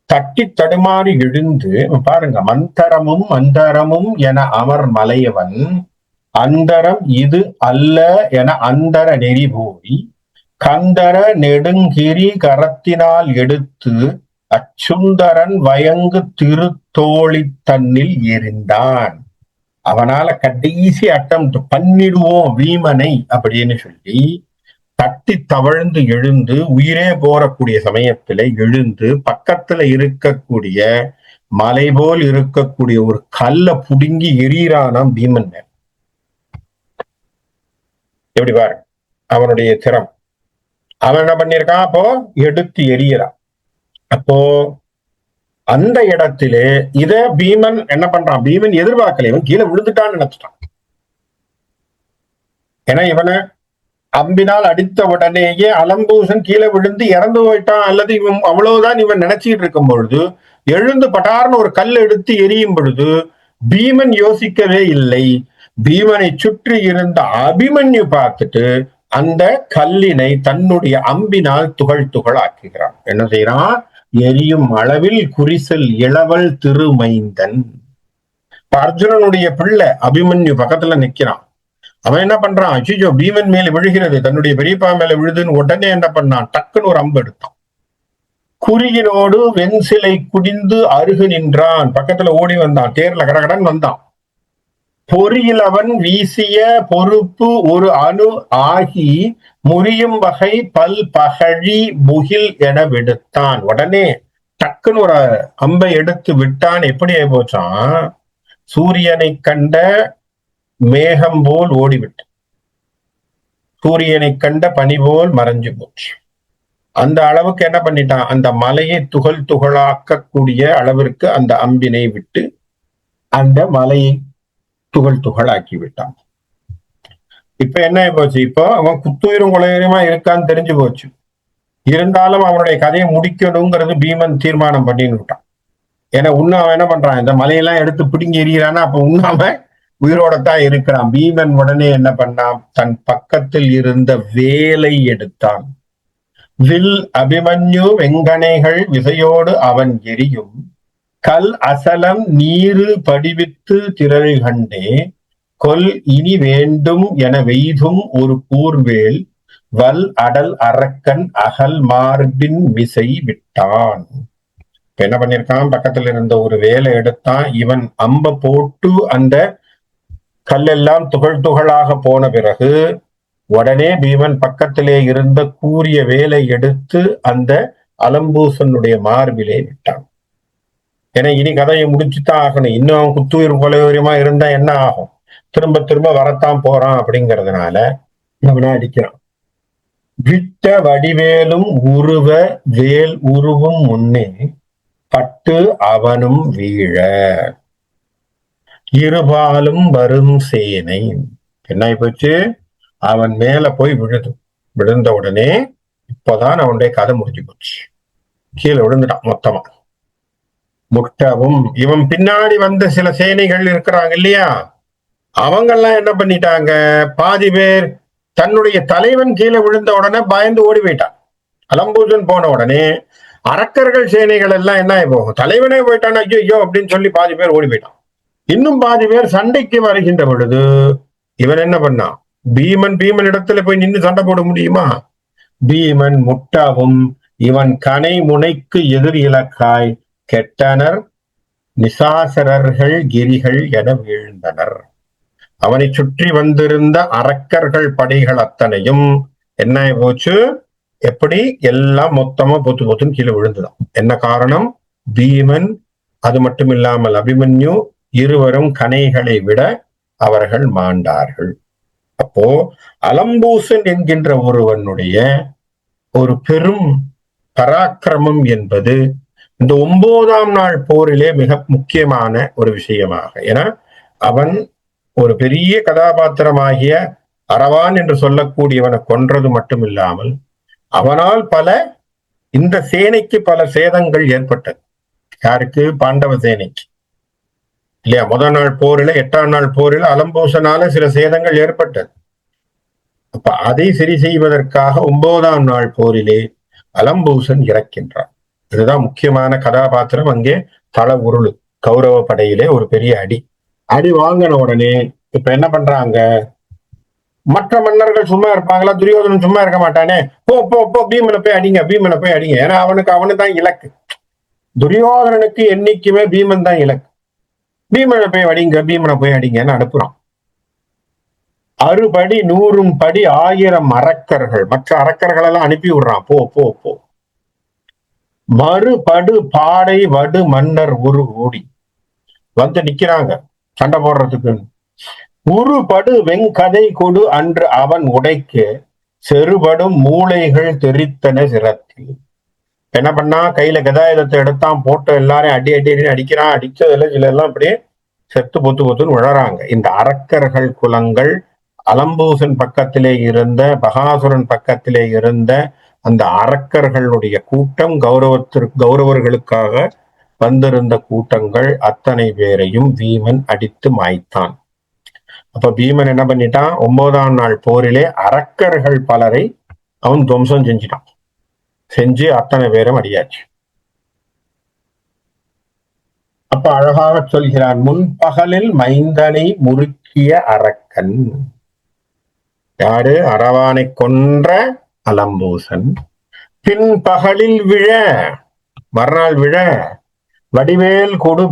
தட்டி தடுமாறி எழுந்து பாருங்க, மந்தரமும் என அமர் மலையவன் அந்தரம் இது அல்ல என அந்தர நெறி போய் கந்தர நெடுங்கிரி கரத்தினால் எடுத்து அச்சுந்தரன் வயங்கு திருத்தோழி தன்னில் எரிந்தான். அவனால கடைசி அட்டம் பண்ணிடுவோம் வீமனை அப்படின்னு சொல்லி தட்டி தவழ்ந்து எழுந்து, உயிரே போறக்கூடிய சமயத்துல எழுந்து பக்கத்துல இருக்கக்கூடிய மலை போல் இருக்கக்கூடிய ஒரு கல்ல புடுங்கி எரியறானாம் பீமன். எப்படி பாரு அவனுடைய திறம். அவன் என்ன பண்ணிருக்கான், அப்போ எடுத்து எரியறான். அப்போ அந்த இடத்திலே இத பீமன் என்ன பண்றான், பீமன் எதிர்பார்க்கல, இவன் கீழே விழுந்துட்டான்னு நினைச்சிட்டான். ஏன்னா இவனை அம்பினால் அடித்த உடனேயே அலம்பூசன் கீழே விழுந்து இறந்து போயிட்டான், அல்லது இவன் அவ்வளவுதான் இவன் நினைச்சிட்டு இருக்கும் பொழுது எழுந்து பட்டார்னு ஒரு கல் எடுத்து எரியும் பொழுது பீமன் யோசிக்கவே இல்லை. பீமனை சுற்றி இருந்த அபிமன்யு பார்த்துட்டு அந்த கல்லினை தன்னுடைய அம்பினால் துகள் துகள் ஆக்குகிறான். என்ன செய்யறான், எரியும் அளவில் குறிசல் இளவல் திருமைந்தன். அர்ஜுனனுடைய பிள்ளை அபிமன்யு பக்கத்துல நிக்கிறான். அவன் என்ன பண்றான், அச்சிஜோ பீமன் மேல விழுகிறது, தன்னுடைய பெரியப்பா மேல விழுதுன்னு உடனே என்ன பண்ணான், டக்குன்னு ஒரு அம்பு எடுத்தான். குறியினோடு வெண்சிலை குடிந்து அருகு நின்றான். பக்கத்துல ஓடி வந்தான், தேர்ல கடகடன் வந்தான். பொறியில் அவன் வீசிய பொறுப்பு ஒரு அணு ஆகி முறியும் வகை பல் பகழி முகில் என விடுத்தான். உடனே டக்குன்னு ஒரு அம்பை எடுத்து விட்டான். எப்படி ஆகி போச்சான், சூரியனை கண்ட மேகம் போல் ஓடிவிட்டு, சூரியனை கண்ட பனி போல் மறைஞ்சு போச்சு. அந்த அளவுக்கு என்ன பண்ணிட்டான், அந்த மலையை துகள் துகளாக்கக்கூடிய அளவிற்கு அந்த அம்பினை விட்டு அந்த மலையை துகள் துகளாக்கி விட்டான். இப்ப என்ன போச்சு, இப்போ அவன் குத்துயிரும் கொலையுமா இருக்கான்னு தெரிஞ்சு போச்சு. இருந்தாலும் அவனுடைய கதையை முடிக்கணுங்கிறது பீமன் தீர்மானம் பண்ணின்னு விட்டான். ஏன்னா இன்னும் அவன் என்ன பண்றான், இந்த மலையெல்லாம் எடுத்து பிடுங்கி எறிகிறான்னா அப்ப உண்ணாம உயிரோடத்தான் இருக்கிறான். பீமன் உடனே என்ன பண்ணான், தன் பக்கத்தில் இருந்த வேலை எடுத்தான். வில் அபிமன்யு வெங்கனைகள் விசையோடு அவன் எரியும் கல் அசலம் நீரு படிவித்து திரள் கண்டே கொல் இனி வேண்டும் என வெய்தும் ஒரு கூர்வேல் வல் அடல் அரக்கன் அகல் மார்பின் விசை விட்டான். என்ன பண்ணிருக்கான், பக்கத்துல இருந்த ஒரு வேலை எடுத்தான். இவன் அம்ப போட்டு அந்த கல்லெல்லாம் துகள் துகளாக போன பிறகு உடனே பீமன் பக்கத்திலே இருந்த கூரிய வேலை எடுத்து அந்த அலம்பூசனுடைய மார்பிலே விட்டான். ஏன்னா இனி கதையை முடிச்சுதான் ஆகணும். இன்னும் அவன் குத்துயிர் கொலையுரியமா இருந்தா என்ன ஆகும், திரும்ப திரும்ப வரத்தான் போறான். அப்படிங்கிறதுனால அவனை அடிக்கிறான். விட்ட வடிவேலும் உருவ வேல் உருவும் முன்னே பட்டு அவனும் வீழ இருபாலும் வரும் சேனை. என்ன போச்சு, அவன் மேல போய் விழுந்த உடனே இப்பதான் அவனுடைய கதை முடிஞ்சு போச்சு. கீழே விழுந்துட்டான் மொத்தமா. முட்டவும் இவன் பின்னாடி வந்த சில சேனைகள் இருக்கிறாங்க இல்லையா, அவங்கெல்லாம் என்ன பண்ணிட்டாங்க, பாதி பேர் தன்னுடைய தலைவன் கீழே விழுந்த உடனே பயந்து ஓடி போயிட்டான். அலம்பூசன் போன உடனே அரக்கர்கள் சேனைகள் எல்லாம் என்ன போகும், தலைவனே போயிட்டான் ஐயோ அப்படின்னு சொல்லி பாதி பேர் ஓடி போயிட்டான். இன்னும் பாதி பேர் சண்டைக்கு வருகின்ற பொழுது இவன் என்ன பண்ணான், பீமன் இடத்துல போய் நின்று சண்டை போட முடியுமா, பீமன் முட்டாவும் இவன் கனை முனைக்கு எதிர் இலக்காய் கெட்டனர் நிசாசரர்கள் கிரிகள் என வீழ்ந்தனர். அவனை சுற்றி வந்திருந்த அரக்கர்கள் படைகள் அத்தனையும் என்ன போச்சு, எப்படி எல்லாம் மொத்தமா பொத்து பொத்துன்னு கீழே விழுந்துதான். என்ன காரணம், பீமன் அது மட்டும் இல்லாமல் அபிமன்யு இருவரும் கனைகளை விட அவர்கள் மாண்டார்கள். அப்போ அலம்பூசன் என்கின்ற ஒருவனுடைய ஒரு பெரும் பராக்கிரமம் என்பது இந்த 9ஆம் நாள் போரிலே மிக முக்கியமான ஒரு விஷயமாக, ஏன்னா அவன் ஒரு பெரிய கதாபாத்திரமாகிய அரவான் என்று சொல்லக்கூடியவனை கொன்றது மட்டும் இல்லாமல் அவனால் இந்த சேனைக்கு பல சேதங்கள் ஏற்பட்டது. யாருக்கு, பாண்டவ சேனைக்கு இல்லையா. முதல் நாள் போரில 8ஆம் நாள் போரில் அலம்பூசனால சில சேதங்கள் ஏற்பட்டது. அப்ப அதை சரி செய்வதற்காக 9ஆம் நாள் போரிலே அலம்பூசன் இறக்கின்றான். இதுதான் முக்கியமான கதாபாத்திரம். அங்கே தல உருளு கௌரவ படையிலே ஒரு பெரிய அடி வாங்கின உடனே இப்ப என்ன பண்றாங்க, மற்ற மன்னர்கள் சும்மா இருப்பாங்களா, துரியோதனன் சும்மா இருக்க மாட்டானே, போ பீமனை போய் அடிங்க. ஏன்னா அவனு தான் இலக்கு. துரியோதனனுக்கு என்னைக்குமே பீமன் தான் இலக்கு. பீமனை போய் அடிங்கன்னு அனுப்புறான். 6 படி 100 படி 1000 அரக்கர்கள், மற்ற அரக்கர்கள் எல்லாம் அனுப்பி விடுறான். போ மறுபடு பாடை வடு மன்னர் ஒரு ஓடி வந்து நிக்கிறாங்க சண்டை போடுறதுக்கு. உருபடு வெங்கதை கொடு அன்று அவன் உடைக்க செருபடும் மூளைகள் தெரித்தன சிரத்தில். என்ன பண்ணா, கையில கதாயுதத்தை எடுத்தான், போட்டு எல்லாரையும் அடி அடி அடி அடிக்கிறான். அடிச்சதுல சில எல்லாம் அப்படியே செத்து பொத்து பொத்துன்னு விழறாங்க. இந்த அரக்கர்கள் குலங்கள் அலம்பூசன் பக்கத்திலே இருந்த, பகாசுரன் பக்கத்திலே இருந்த அந்த அரக்கர்களுடைய கூட்டம், கௌரவர்களுக்காக வந்திருந்த கூட்டங்கள் அத்தனை பேரையும் வீமன் அடித்து மாய்த்தான். அப்ப பீமன் என்ன பண்ணிட்டான், 9ஆம் நாள் போரிலே அரக்கர்கள் பலரை அவன் துவம்சம் செஞ்சிட்டான். செஞ்சு அத்தனை பேரும் அடியாச்சு. அப்ப அழகாக சொல்கிறான், முன்பகலில் மைந்தனை முறுக்கிய அரக்கன் யாரு? அரவானை கொன்ற அலம்பூசன். பின்பகலில் விழ, மறுநாள் விழ வடிவேல் கொடு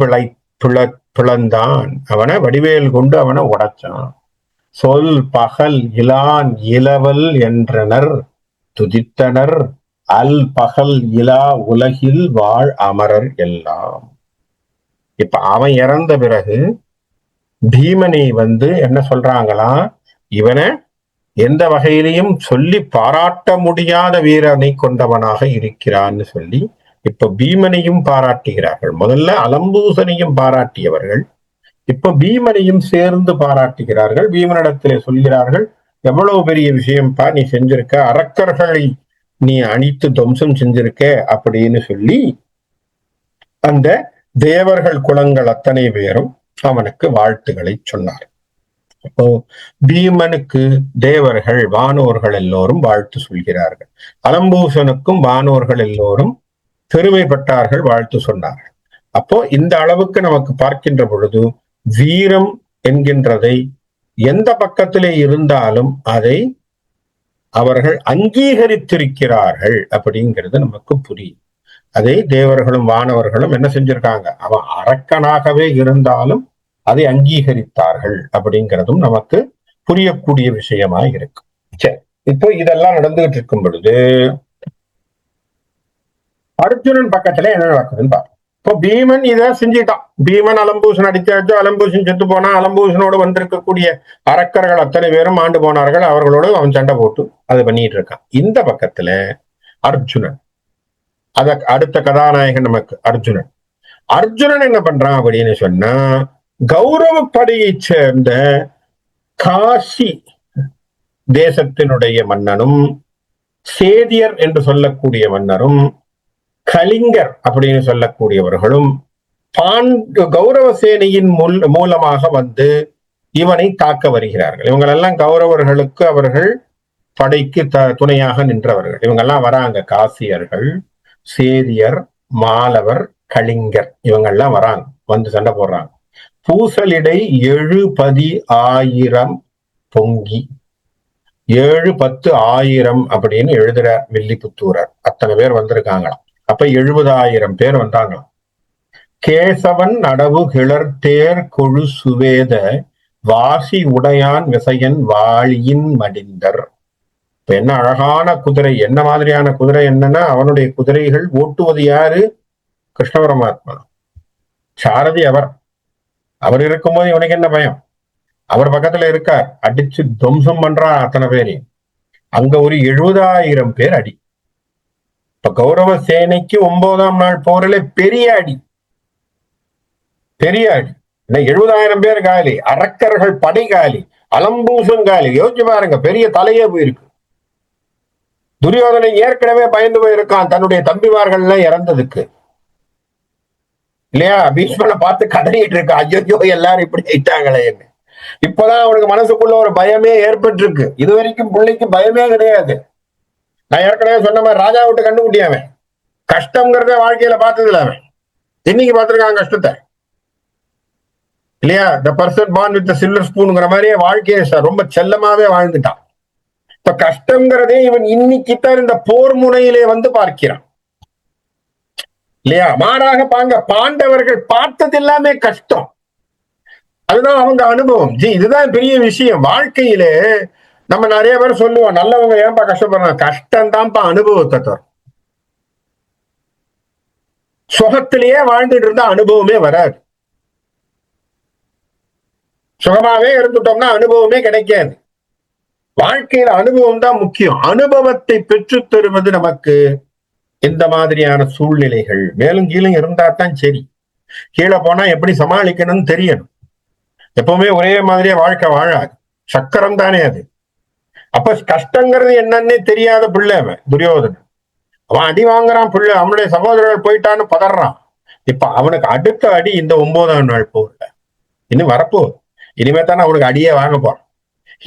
பிளந்தான். அவனை வடிவேல் கொண்டு அவனை உடைச்சான். சொல் பகல் இலான் இளவல் என்றனர் துதித்தனர் அல் பகல் இலா உலகில் வாழ் அமரர் எல்லாம். இப்ப அவன் இறந்த பிறகு பீமனை என்ன சொல்றாங்களா, இவனை எந்த வகையிலையும் சொல்லி பாராட்ட முடியாத வீரனை கொண்டவனாக இருக்கிறான்னு சொல்லி இப்ப பீமனையும் பாராட்டுகிறார்கள். முதல்ல அலம்பூசனையும் பாராட்டியவர்கள் இப்ப பீமனையும் சேர்ந்து பாராட்டுகிறார்கள். பீமனிடத்திலே சொல்கிறார்கள், எவ்வளவு பெரிய விஷயம்ப்பா நீ செஞ்சிருக்க, அரக்கர்களை நீ அணித்து துவம்சம் செஞ்சிருக்க அப்படின்னு சொல்லி அந்த தேவர்கள் குலங்கள் அத்தனை பேரும் அவனுக்கு வாழ்த்துக்களை சொன்னார். அப்போ பீமனுக்கு தேவர்கள் வானோர்கள் எல்லோரும் வாழ்த்து சொல்கிறார்கள். அலம்பூசனுக்கும் வானோர்கள் எல்லோரும் பெருமைப்பட்டார்கள், வாழ்த்து சொன்னார்கள். அப்போ இந்த அளவுக்கு நமக்கு பார்க்கின்ற பொழுது வீரம் என்கின்றதை எந்த பக்கத்திலே இருந்தாலும் அதை அவர்கள் அங்கீகரித்திருக்கிறார்கள் அப்படிங்கிறது நமக்கு புரியும். அதை தேவர்களும் வானவர்களும் என்ன செஞ்சிருக்காங்க, அவன் அரக்கனாகவே இருந்தாலும் அதை அங்கீகரித்தார்கள் அப்படிங்கிறதும் நமக்கு புரியக்கூடிய விஷயமா இருக்கு. சரி, இப்போ இதெல்லாம் நடந்துகிட்டு இருக்கும் பொழுது அர்ஜுனன் பக்கத்துல என்ன நடக்குதுன்னு பாருங்க. இப்போ பீமன் இதை செஞ்சுட்டான். பீமன் அலம்பூசன் அடிச்சாச்சு, அலம்பூசன் செத்து போனா, அலம்பூசனோடு வந்திருக்கக்கூடிய அரக்கர்கள் அத்தனை பேரும் ஆண்டு போனார்கள். அவர்களோடு அவன் சண்டை போட்டு அதை பண்ணிட்டு இருக்கான். இந்த பக்கத்துல அர்ஜுனன், அடுத்த கதாநாயகன் நமக்கு அர்ஜுனன். அர்ஜுனன் என்ன பண்றான் அப்படின்னு சொன்னா, கௌரவ படையை சேர்ந்த காசி தேசத்தினுடைய மன்னனும், சேதியர் என்று சொல்லக்கூடிய மன்னரும், கலிங்கர் அப்படின்னு சொல்லக்கூடியவர்களும் கௌரவ சேனையின் மூலமாக இவனை தாக்க வருகிறார்கள். இவங்களெல்லாம் கௌரவர்களுக்கு அவர்கள் படைக்கு துணையாக நின்றவர்கள். இவங்கெல்லாம் வராங்க, காசியர்கள், சேதியர், மாலவர், கலிங்கர், இவங்கெல்லாம் வராங்க, வந்து சண்டை போடுறாங்க. பூசலிடை 70,000 பொங்கி, 7-10,000 அப்படின்னு எழுதுற வில்லிபுத்தூரர். அத்தனை பேர் வந்திருக்காங்களாம். அப்ப 70,000 பேர் வந்தாங்களாம். கேசவன் நடவு கிளர்த்தேர் கொழு சுவேத வாசி உடையான் விசையன் வாழியின் மடிந்தர். இப்ப என்ன அழகான குதிரை, என்ன மாதிரியான குதிரை என்னன்னா, அவனுடைய குதிரைகள் ஓட்டுவது யாரு? கிருஷ்ண பரமாத்மா, சாரதி அவர். அவர் இருக்கும்போது இவனுக்கு என்ன பயம்? அவர் பக்கத்துல இருக்கார், அடிச்சு துவம்சம் பண்றா அத்தனை பேரையும். அங்க ஒரு 70,000 பேர் அடி. இப்ப கௌரவ சேனைக்கு 9ஆம் நாள் போரில பெரிய அடி, பெரிய அடி. 70,000 பேர் காலி, அரக்கர்கள் படை காலி, அலம்பூசன் காலி. யோசிச்சு பாருங்க, பெரிய தலையே போயிருக்கு. துரியோதனை ஏற்கனவே பயந்து போயிருக்கான் தன்னுடைய தம்பிமார்கள் எல்லாம் இறந்ததுக்கு, இல்லையா? பீஷ்மனை பார்த்து கதறிட்டு இருக்கா, ஐயோ எல்லாரும் இப்படி ஆயிட்டாங்களே. இப்பதான் அவனுக்கு மனசுக்குள்ள ஒரு பயமே ஏற்பட்டிருக்கு. இது வரைக்கும் பிள்ளைக்கு பயமே கிடையாது. நான் ஏற்கனவே சொன்ன மாதிரி ராஜா விட்டு கண்டுபிடியாவன் கஷ்டம்ங்கிறத வாழ்க்கையில பார்த்ததுல அவன் இன்னைக்கு பார்த்திருக்கான் கஷ்டத்தை, இல்லையா? The person born with silver ஸ்பூன்ங்கிற மாதிரியே வாழ்க்கையை ரொம்ப செல்லமாவே வாழ்ந்துட்டான். இப்ப கஷ்டம்ங்கிறதே இவன் இன்னைக்குத்தான் இந்த போர் முனையிலே பார்க்கிறான், இல்லையா? மாறாக பாண்டவர்கள் பார்த்தது எல்லாமே கஷ்டம். அதுதான் அவங்க அனுபவம். இதுதான் பெரிய விஷயம் வாழ்க்கையிலே. நம்ம நிறைய பேர் சொல்லுவோம், நல்லவங்க ஏன்பா கஷ்டப்படுறாங்க? கஷ்டம் தான்ப்பா அனுபவத்தை தரும். சுகத்திலேயே வாழ்ந்துட்டு இருந்தா அனுபவமே வராது. சுகமாவே இருந்துட்டோம்னா அனுபவமே கிடைக்காது. வாழ்க்கையில அனுபவம் தான் முக்கியம். அனுபவத்தை பெற்று தருவது நமக்கு இந்த மாதிரியான சூழ்நிலைகள் மேலும் கீழும் இருந்தா தான் சரி. கீழே போனா எப்படி சமாளிக்கணும்னு தெரியணும். எப்பவுமே ஒரே மாதிரியே வாழ்க்கை வாழாது. சக்கரம் தானே அது. அப்ப கஷ்டங்கிறது என்னன்னே தெரியாத பிள்ளை அவன் துரியோதனன். அவன் அடி வாங்குறான் பிள்ளை, அவனுடைய சகோதரர்கள் போயிட்டான்னு பதறான். இப்ப அவனுக்கு அடுத்த அடி இந்த 9ஆம் நாள் போகல, இன்னும் வரப்போகுது. இனிமே தானே அவனுக்கு அடியே வாங்க போறான்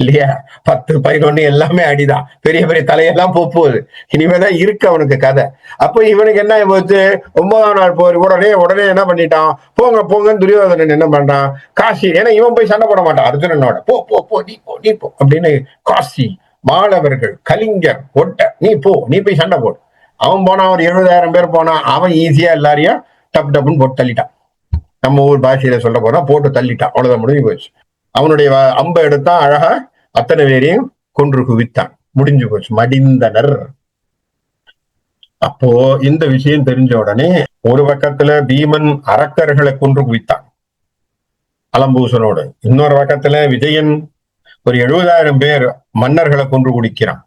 இல்லையா? 10, 11 எல்லாமே அடிதான். பெரிய பெரிய தலையெல்லாம் போகுது. இனிமேதான் இருக்கு அவனுக்கு கதை. அப்ப இவனுக்கு என்ன போச்சு, 9ஆம் நாள் போர் உடனே என்ன பண்ணிட்டான், போங்க போங்கன்னு துரியோதனன் என்ன பண்றான், காசி, ஏன்னா இவன் போய் சண்டை போட மாட்டான் அர்ஜுனனோட, போ போ போ நீ போ நீ போ அப்படின்னு காசி, மாணவர்கள், கலிங்கர், ஒட்ட, நீ போ நீ போய் சண்டை போடு. அவன் போனா ஒரு 70,000 பேர் போனான். அவன் ஈஸியா எல்லாரையும் டப்பு டப்புன்னு போட்டு தள்ளிட்டான். நம்ம ஊர் பாஷையில சொல்ல போனா போட்டு தள்ளிட்டான். அவ்வளவுதான், முடிஞ்சு போச்சு. அவனுடைய அம்பை எடுத்தான், அழகா அத்தனை பேரையும் கொன்று குவித்தான். முடிஞ்சு போச்சு, மடிந்தனர். அப்போ இந்த விஷயம் தெரிஞ்ச உடனே ஒரு பக்கத்துல பீமன் அரக்கர்களை கொன்று குவித்தான் அலம்பூசனோடு, இன்னொரு பக்கத்துல விஜயன் ஒரு 70,000 பேர் மன்னர்களை கொன்று குடிக்கிறான்.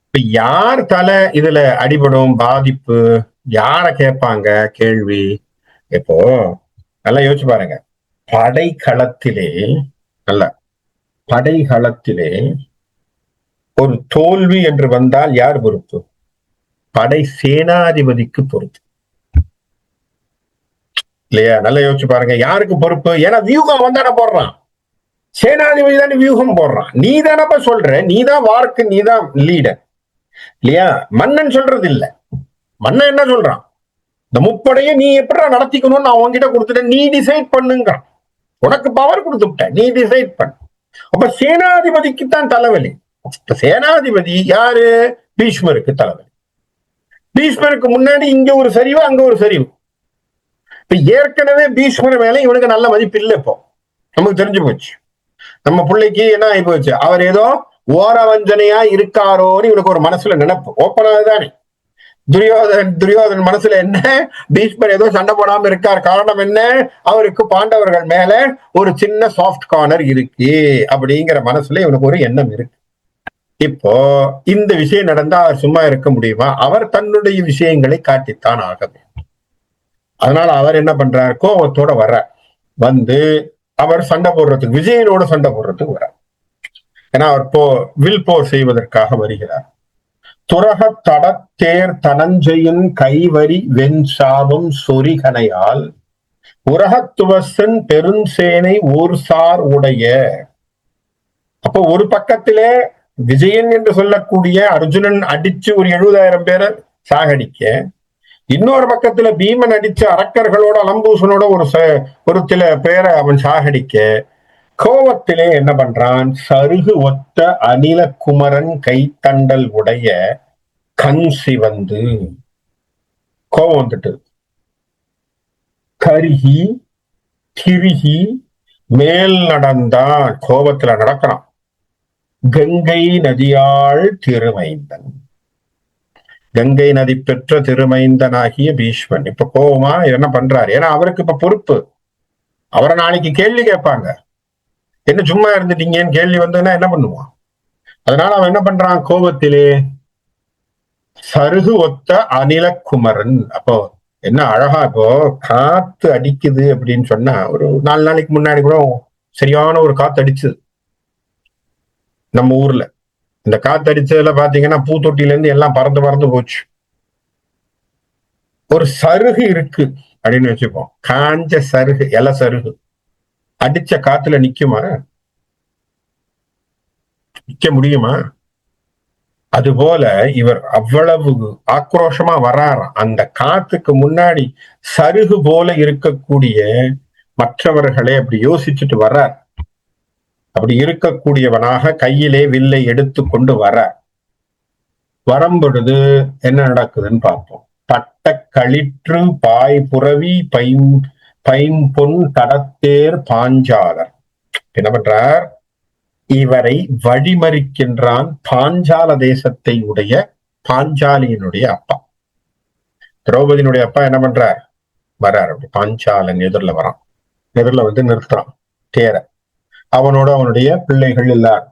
இப்ப யார் தலை இதுல அடிபடும், பாதிப்பு யார கேட்பாங்க கேள்வி? இப்போ நல்லா யோசிச்சு பாருங்க. படைக்களத்திலே ஒரு தோல்வி என்று வந்தால் யார் பொறுப்பு? படை சேனாதிபதிக்கு பொறுப்பு இல்லையா? நல்லா யோசிச்சு பாருங்க, யாருக்கு பொறுப்பு? ஏன்னா வியூகம் வந்தான போடுறான், சேனாதிபதி தானே வியூகம் போடுறான். நீ தானப்ப சொல்ற, நீதான் வார்க்கு, நீதான் லீடர் இல்லையா? மன்னன் சொல்றது இல்ல. மன்னன் என்ன சொல்றான், இந்த முப்படையை நீ எப்படி நடத்திக்கணும்னு நான் உன்கிட்ட கொடுத்துட்டேன், நீ டிசைட் பண்ணுங்க, உனக்கு பவர் கொடுத்துட்டேன், நீ டிசைட் பண்ண. அப்ப சேனாதிபதிக்கு தான் தலைவலி. சேனாதிபதி யாரு? பீஷ்மருக்கு தலைவலி. பீஷ்மருக்கு முன்னாடி இங்க ஒரு சரிவு, அங்க ஒரு சரிவு. இப்ப ஏற்கனவே பீஷ்மர் மேல இவனுக்கு நல்ல மதிப்பு இல்லை. இப்போ நமக்கு தெரிஞ்சு போச்சு, நம்ம பிள்ளைக்கு என்ன ஆகி போச்சு, அவர் ஏதோ ஓரவஞ்சனையா இருக்காரோன்னு இவனுக்கு ஒரு மனசுல நினைப்பு. ஓப்பனாகதானே துரியோதன் மனசுல என்ன, பீஷ்மர் ஏதோ சண்டை போடாம இருக்கார், காரணம் என்ன, அவருக்கு பாண்டவர்கள் மேல ஒரு சின்ன சாஃப்ட் கார்னர் இருக்கு அப்படிங்கிற மனசுல இவனுக்கு ஒரு எண்ணம் இருக்கு. இப்போ இந்த விஷயம் நடந்தா அவர் சும்மா இருக்க முடியுமா? அவர் தன்னுடைய விஷயங்களை காட்டித்தான் ஆக வேண்டும். அதனால அவர் என்ன பண்றார், கோவத்தோட வந்து அவர் சண்டை போடுறதுக்கு, விஜயனோட சண்டை போடுறதுக்கு வர. ஏன்னா அவர் வில் போர் செய்வதற்காக வருகிறார். துரக தடத்தேர் தனஞ்சயின் கைவரி வெண்சாபம் சொரிகனையால் உரகத்துவசன் பெருஞ்சேனை ஊர்சார் உடைய. அப்போ ஒரு பக்கத்திலே விஜயன் என்று சொல்லக்கூடிய அர்ஜுனன் அடிச்சு ஒரு 70,000 பேரை சாகடிக்க, இன்னொரு பக்கத்துல பீமன் அடிச்ச அரக்கர்களோட அலம்பூசனோட ஒரு சில பேரை அவன் சாகடிக்க, கோவத்திலே என்ன பண்றான், சருகு ஒத்த அனில குமரன் கைத்தண்டல் உடைய கன்சி வந்து கோவம் வந்துட்டு கருகி திருகி மேல் நடந்தான். கோபத்துல நடக்கிறான். கங்கை நதியாள் திருமைந்தன், கங்கை நதி பெற்ற திருமைந்தனாகிய பீஷ்மன் இப்ப கோபமா என்ன பண்றாரு? ஏன்னா அவருக்கு இப்ப பொறுப்பு. அவரை நாளைக்கு கேள்வி கேட்பாங்க, என்ன சும்மா இருந்துட்டீங்கன்னு கேள்வி வந்ததுன்னா என்ன பண்ணுவான்? அதனால அவன் என்ன பண்றான், கோபத்திலே சருகு ஒத்த அனில குமரன். அப்போ என்ன அழகா, இப்போ காத்து அடிக்குது அப்படின்னு சொன்னா, ஒரு 4 நாளைக்கு முன்னாடி கூட சரியான ஒரு காத்து அடிச்சுது நம்ம ஊர்ல. இந்த காத்து அடிச்சதுல பாத்தீங்கன்னா பூத்தொட்டில இருந்து எல்லாம் பறந்து போச்சு. ஒரு சருகு இருக்கு அப்படின்னு வச்சுப்போம், காஞ்ச சருகு, இலை சருகு அடிச்ச காத்துல நிக்குமா? நிக்க முடியுமா? அதுபோல இவர் அவ்வளவு ஆக்ரோஷமா வராராம். அந்த காத்துக்கு முன்னாடி சருகு போல இருக்கக்கூடிய மற்றவர்களை அப்படி யோசிச்சுட்டு வர்றார். அப்படி இருக்கக்கூடியவனாக கையிலே வில்லை எடுத்து கொண்டு வரும்பொழுது என்ன நடக்குதுன்னு பார்ப்போம். பட்ட களிற்று பாய் புறவி பைம்பொன் தடத்தேர் பாஞ்சாலர் என்ன பண்றார், இவரை வழிமறிக்கின்றான். பாஞ்சால தேசத்தை உடைய பாஞ்சாலியினுடைய அப்பா, திரௌபதியினுடைய அப்பா என்ன பண்றார், வர்றார். அப்படி பாஞ்சாலன் எதிரில் வரான், எதிரில் வந்து நிறுத்துறான் தேர. அவனோட அவனுடைய பிள்ளைகள் எல்லாரும்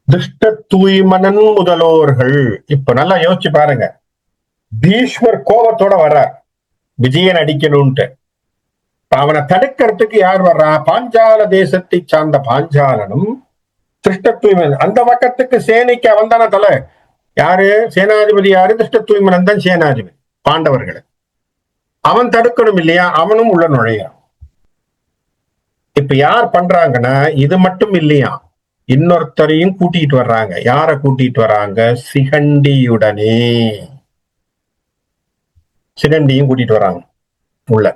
திருஷ்ட தூய்மனன் முதலோர்கள். இப்ப நல்லா யோசிச்சு பாருங்க, பீஷ்மர் கோபத்தோட வர்றார் விஜயன் அடிக்கணும்ட்டு. அவனை தடுக்கிறதுக்கு யார் வர்றா? பாஞ்சால தேசத்தை சார்ந்த பாஞ்சாலனும் திருஷ்டத்யுமன். அந்த பக்கத்துக்கு சேனைக்கு அவன் தானே தலை. யாரு சேனாதிபதி? யாரு? திருஷ்டத்யுமன் தான் சேனாதிபதி பாண்டவர்களை. அவன் தடுக்கணும் இல்லையா? அவனும் உள்ள நுழையான். இப்ப யார் பண்றாங்கன்னா, இது மட்டும் இல்லையா, இன்னொருத்தரையும் கூட்டிட்டு வர்றாங்க. யார கூட்டிட்டு வர்றாங்க? சிகண்டியுடனே. சிகண்டியும் கூட்டிட்டு வர்றாங்க உள்ள.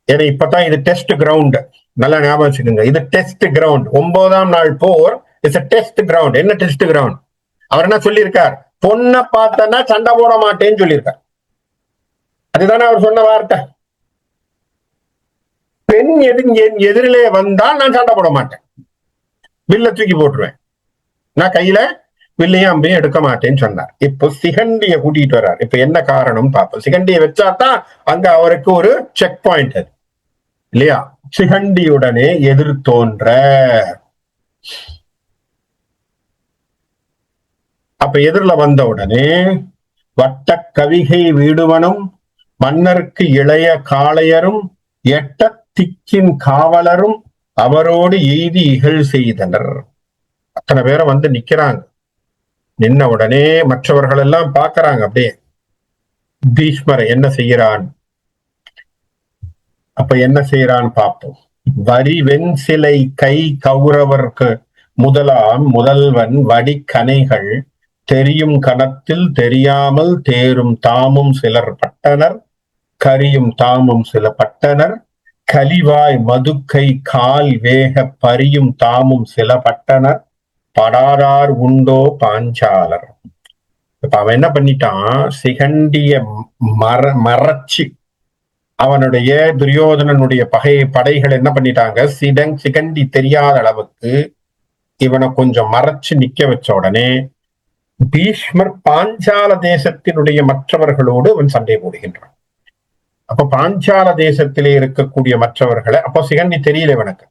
ஏன்னா இப்பதான் இது டெஸ்ட் கிரவுண்ட். நல்லா ஞாபகம் வச்சுக்கோங்க, இது டெஸ்ட் கிரவுண்ட். 9ஆம் நாள் போர் இட்ஸ் டெஸ்ட் கிரவுண்ட். என்ன டெஸ்ட் கிரவுண்ட்? அவர் என்ன சொல்லியிருக்கார்? பொண்ணை பார்த்தனா சண்டை போட மாட்டேன்னு சொல்லியிருக்கார். அதுதானே அவர் சொன்ன வார்த்தை. பெண் என் எதிரிலே வந்தால் நான் சண்டை போட மாட்டேன், வில்ல தூக்கி போட்டுருவேன், நான் கையில வில்லையும் அம்பையும் எடுக்க மாட்டேன்னு சொன்னார். இப்போ சிகண்டிய கூட்டிட்டு வர்றார். இப்ப என்ன காரணம் பார்ப்போம். சிகண்டியை வச்சாதான் அங்க அவருக்கு ஒரு செக் பாயிண்ட் அது இல்லையா? சிகண்டியுடனே எதிர் தோன்ற. அப்ப எதிரில வந்த உடனே வட்ட கவிகை வீடுவனும் மன்னருக்கு இளைய காளையரும் எட்ட திக்கின் காவலரும் அவரோடு எய்தி இகழ் செய்தனர். அத்தனை பேரை வந்து நிக்கிறாங்க. நின்ன உடனே மற்றவர்கள் எல்லாம் பாக்குறாங்க அப்படியே பீஷ்மரை என்ன செய்யறான். அப்ப என்ன செய்யறான் பார்ப்போம். வரி வெண் சிலை கை கௌரவர்க்கு முதலாம் முதல்வன் வடிக்கனைகள் தெரியும் கணத்தில் தெரியாமல் தேரும் தாமும் சிலர் பட்டனர், கரியும் தாமும் சில பட்டனர், கலிவாய் மதுக்கை கால் வேக பரியும் தாமும் சில பட்டனர், படாதார் உண்டோ பாஞ்சாலர். இப்ப அவன் என்ன பண்ணிட்டான்? சிகண்டிய மறைச்சி அவனுடைய துரியோதனனுடைய படைகள் என்ன பண்ணிட்டாங்க? சிகண்டி தெரியாத அளவுக்கு இவனை கொஞ்சம் மறைச்சு நிக்க வச்ச உடனே பீஷ்மர் பாஞ்சால தேசத்தினுடைய மற்றவர்களோடு அவன் சண்டை போடுகின்றான். அப்ப பாஞ்சால தேசத்திலே இருக்கக்கூடிய மற்றவர்களை, அப்போ சிகண்டி தெரியல இவனுக்கு,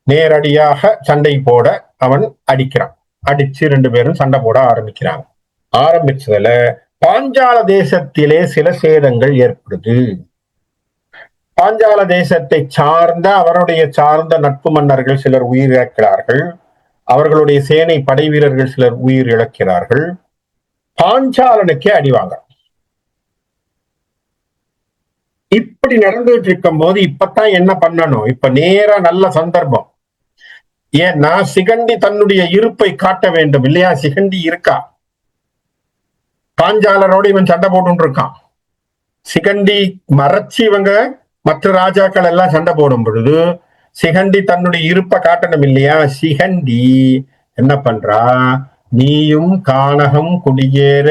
நேரடியாக சண்டை போட அவன் அடிக்கிறான். அடிச்சு 2 பேரும் சண்டை போட ஆரம்பிக்கிறாங்க. ஆரம்பிச்சதுல பாஞ்சால தேசத்திலே சில சேதங்கள் ஏற்படுது. பாஞ்சால தேசத்தை சார்ந்த அவருடைய சார்ந்த நட்பு மன்னர்கள் சிலர் உயிரிழக்கிறார்கள். அவர்களுடைய சேனை படை வீரர்கள் சிலர் உயிர் இழக்கிறார்கள். பாஞ்சாலனுக்கே அடிவாங்க. இப்படி நடந்துட்டு இருக்கும் போது இப்பதான் என்ன பண்ணணும்? இப்ப நேரா நல்ல சந்தர்ப்பம். ஏன்னா சிகண்டி தன்னுடைய இருப்பை காட்ட வேண்டும் இல்லையா? சிகண்டி இருக்கா, பாஞ்சாலரோடு இவன் சண்டை போட்டு இருக்கான். சிகண்டி மறைச்சு இவங்க மற்ற ராஜாக்கள் எல்லாம் சண்டை போடும் பொழுது சிகண்டி தன்னுடைய இருப்பை காட்டணும் இல்லையா? சிகண்டி என்ன பண்றா? நீயும் கானகம் குடியேற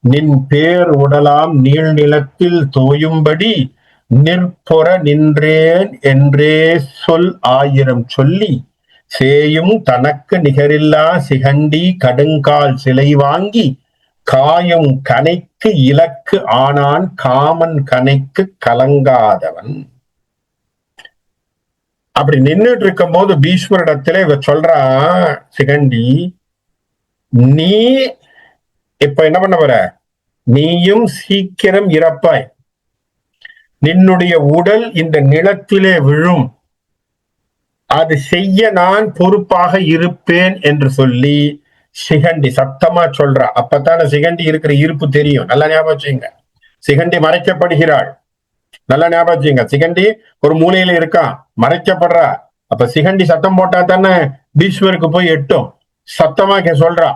நின் பேர் உடலாம் நீள்நிலத்தில் தோயும்படி நிற்பொற நின்றேன் என்றே சொல் 1000 சொல்லி சேயும் தனக்கு நிகரில்லா சிகண்டி கடுங்கால் சிலை வாங்கி காயும் கனைக்கு இலக்கு ஆனான் காமன் கனைக்கு கலங்காதவன். அப்படி நின்றுட்டு இருக்கும் போது பீஷ்மரிடத்துல இவ சொல்றான், சிகண்டி நீ இப்ப என்ன பண்ண போற? நீயும் சீக்கிரம் இறப்பாய், நின்னுடைய உடல் இந்த நிலத்திலே விழும், அது செய்ய நான் பொறுப்பாக இருப்பேன் என்று சொல்லி சிகண்டி சத்தமா சொல்றா. அப்பத்தான சிகண்டி இருக்கிற இருப்பு தெரியும். நல்லா ஞாபகம் வச்சுங்க. சிகண்டி மறைக்கப்படுகிறாள். நல்லா ஞாபகம் வச்சுங்க. சிகண்டி ஒரு மூலையில இருக்கான், மறைக்கப்படுறா. அப்ப சிகண்டி சத்தம் போட்டா தானே பீஷ்மருக்கு போய் எட்டும். சத்தமா சொல்றா.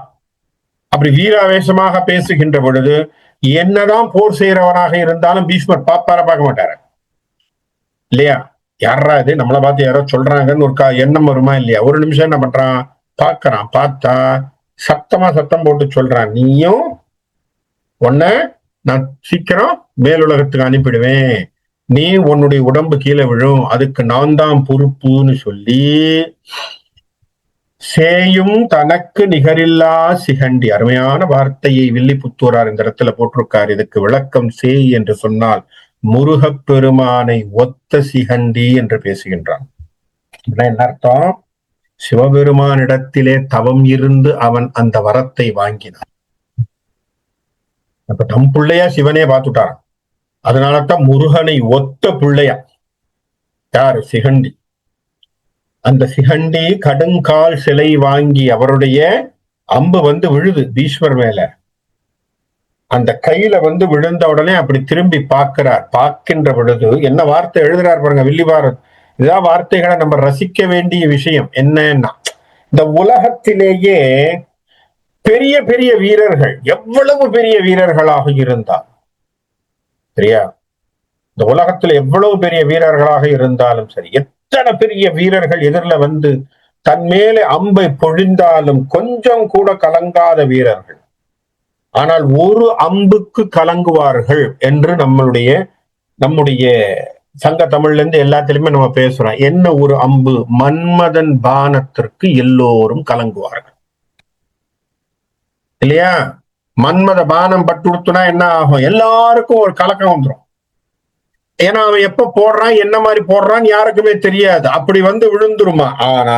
அப்படி வீராவேசமாக பேசுகின்ற பொழுது என்னதான் போர் செய்யறவனாக இருந்தாலும் பீஷ்மர் பார்ப்பார பார்க்க மாட்டாரு இல்லையா? யாரா இது நம்மளை பார்த்து யாரோ சொல்றாங்கன்னு ஒரு எண்ணம் வருமா இல்லையா? ஒரு நிமிஷம் என்ன பண்றான்? பாக்குறான். பார்த்தா சத்தம் போட்டு சொல்றான், நீயும் உன்ன நான் சீக்கிரம் மேலுலகத்துக்கு அனுப்பிடுவேன், நீ உன்னுடைய உடம்பு கீழே விழும், அதுக்கு நான் தான் பொறுப்புன்னு சொல்லி சேயும் தனக்கு நிகரில்லா சிகண்டி. அருமையான வார்த்தையை வில்லிபுத்தூரார் இந்த இடத்துல போட்டிருக்கார். இதுக்கு விளக்கம் சேய் என்று சொன்னால் முருகப்பெருமானை ஒத்த சிகண்டி என்று பேசுகின்றான். என்ன அர்த்தம்? சிவபெருமானிடத்திலே தவம் இருந்து அவன் அந்த வரத்தை வாங்கினான். அப்ப தம் பிள்ளையா சிவனே பார்த்துட்டார். அதனாலதான் முருகனை ஒத்த பிள்ளையா யாரு? சிகண்டி. அந்த சிகண்டி கடுங்கால் சிலை வாங்கி அவருடைய அம்பு விழுது பீஷ்மர் மேல. அந்த கையில விழுந்த உடனே அப்படி திரும்பி பார்க்கிறார். பார்க்கின்ற பொழுது என்ன வார்த்தை எழுதுறார் பாருங்க வில்லிபாரத். இதான் வார்த்தைகளை நம்ம ரசிக்க வேண்டிய விஷயம். என்னன்னா, இந்த உலகத்திலேயே பெரிய பெரிய வீரர்கள் எவ்வளவு பெரிய வீரர்களாக இருந்தார் சரியா, இந்த உலகத்துல எவ்வளவு பெரிய வீரர்களாக இருந்தாலும் சரி, எத்தனை பெரிய வீரர்கள் எதிரில தன் மேலே அம்பை பொழிந்தாலும் கொஞ்சம் கூட கலங்காத வீரர்கள். ஆனால் ஒரு அம்புக்கு கலங்குவார்கள் என்று நம்முடைய சங்க தமிழ்ல இருந்து எல்லாத்திலுமே நம்ம பேசுறோம். என்ன ஒரு அம்பு? மன்மதன் பானத்திற்கு எல்லோரும் கலங்குவார்கள் இல்லையா? மன்மத பானம் பட்டுடுத்துனா என்ன ஆகும்? எல்லாருக்கும் ஒரு கலக்கம் வந்துடும். ஏன்னா அவன் எப்ப போடுறான், என்ன மாதிரி போடுறான்னு யாருக்குமே தெரியாது. அப்படி விழுந்துருமா. ஆனா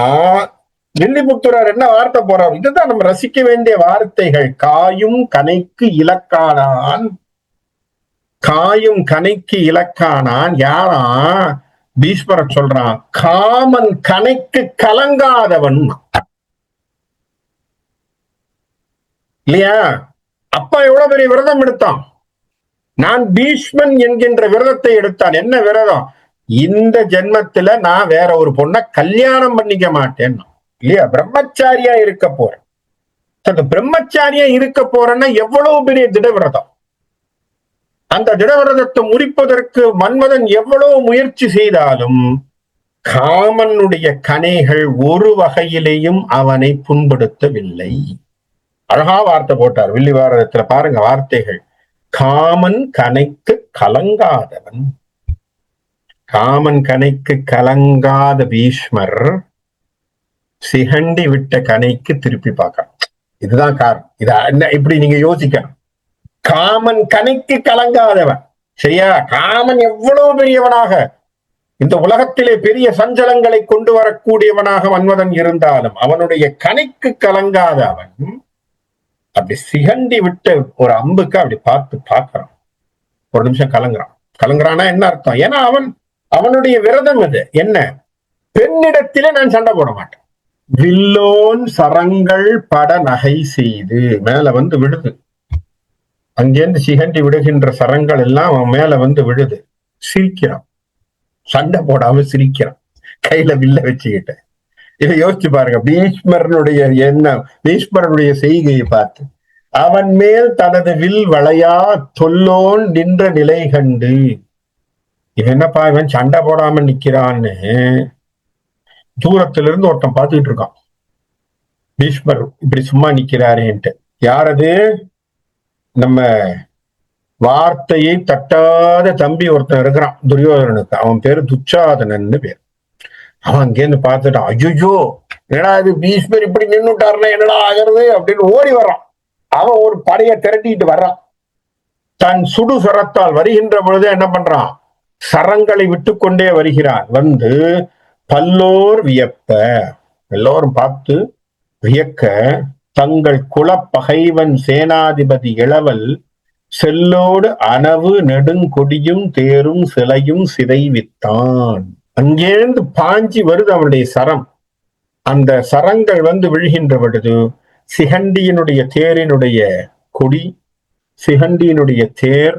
வில்லிபுத்தூரர் என்ன வார்த்தை போறார்? இதுதான் நம்ம ரசிக்க வேண்டிய வார்த்தைகள். காயும் கனைக்கு இலக்கானான், காயும் கனைக்கு இலக்கானான். யாரா? பீஷ்மர் சொல்றான். காமன் கனைக்கு கலங்காதவன் இல்லையா? அப்பா எவ்வளவு பெரிய விரதம் எடுத்தான். நான் பீஷ்மன் என்கின்ற விரதத்தை எடுத்தான். என்ன விரதம்? இந்த ஜென்மத்துல நான் வேற ஒரு பொண்ணை கல்யாணம் பண்ணிக்க மாட்டேன் இல்லையா? பிரம்மச்சாரியா இருக்க போறேன். பிரம்மச்சாரியா இருக்க போறேன்னா எவ்வளவு பெரிய திடவிரதம். அந்த திடவிரதத்தை முறிப்பதற்கு மன்மதன் எவ்வளவு முயற்சி செய்தாலும் காமனுடைய கணைகள் ஒரு வகையிலேயும் அவனை புண்படுத்தவில்லை. அழகா வார்த்தை போட்டார் வில்லிபாரதத்துல. பாருங்க வார்த்தைகள். காமன் கனைக்கு கலங்காதவன். காமன் கனைக்கு கலங்காத பீஷ்மர் சிகண்டி விட்ட கனைக்கு திருப்பி பார்க்கணும். இதுதான் காரணம். இத இப்படி நீங்க யோசிக்கணும். காமன் கனைக்கு கலங்காதவன் சரியா? காமன் எவ்வளவு பெரியவனாக, இந்த உலகத்திலே பெரிய சஞ்சலங்களை கொண்டு வரக்கூடியவனாக மன்மதன் இருந்தாலும் அவனுடைய கனைக்கு கலங்காத அவன் அப்படி சிகண்டி விட்டு ஒரு அம்புக்கு அப்படி பார்க்கிறான். ஒரு நிமிஷம் கலங்குறான். கலங்குறான்னா என்ன அர்த்தம்? ஏன்னா அவனுடைய விரதம் இது. என்ன? பெண்ணிடத்திலே நான் சண்டை போட மாட்டேன். வில்லோன் சரங்கள் பட நகை செய்து மேல விழுது. அங்கேருந்து சிகண்டி விடுகின்ற சரங்கள் எல்லாம் அவன் மேல விழுது. சிரிக்கிறான். சண்டை போடாம சிரிக்கிறான், கையில வில்ல வச்சுக்கிட்ட. இதை யோசிச்சு பாருங்க. பீஷ்மரனுடைய எண்ணம், பீஷ்மரனுடைய செய்கையை பார்த்து அவன் மேல் தனது வில் வளையா தொல்லோன் நின்ற நிலை கண்டு, இவன் என்னப்பா இவன் சண்டை போடாம நிக்கிறான்னு தூரத்துல இருந்து ஒருத்தன் பார்த்துக்கிட்டு இருக்கான். பீஷ்மர் இப்படி சும்மா நிக்கிறாரேன்ட்டு. யாரது? நம்ம வார்த்தையை தட்டாத தம்பி ஒருத்தன் இருக்கிறான் துரியோதனனுக்கு. அவன் பேரு துச்சாதனன்னு பேர். அவன் அங்கேருந்து பார்த்துட்டான். ஐயோ என்னடா இது, பீஷ்மர் இப்படி நின்னுட்டாருன்னா என்னடா ஆகிறது அப்படின்னு ஓடி வர்றான். அவன் ஒரு படையை திரட்டிட்டு வர்றான். தன் சுடு சரத்தால் வருகின்ற பொழுது என்ன பண்றான்? சரங்களை விட்டு கொண்டே வருகிறான். பல்லோர் வியப்ப, எல்லோரும் பார்த்து வியக்க, தங்கள் குலப்பகைவன் சேனாதிபதி இளவல் செல்லோடு அனவு நெடுங்கொடியும் தேரும் சிலையும் சிதைவித்தான். அங்கேருந்து பாஞ்சி வருது அவனுடைய சரம். அந்த சரங்கள் விழுகின்ற பொழுது சிகண்டியினுடைய தேரினுடைய கொடி, சிகண்டியினுடைய தேர்,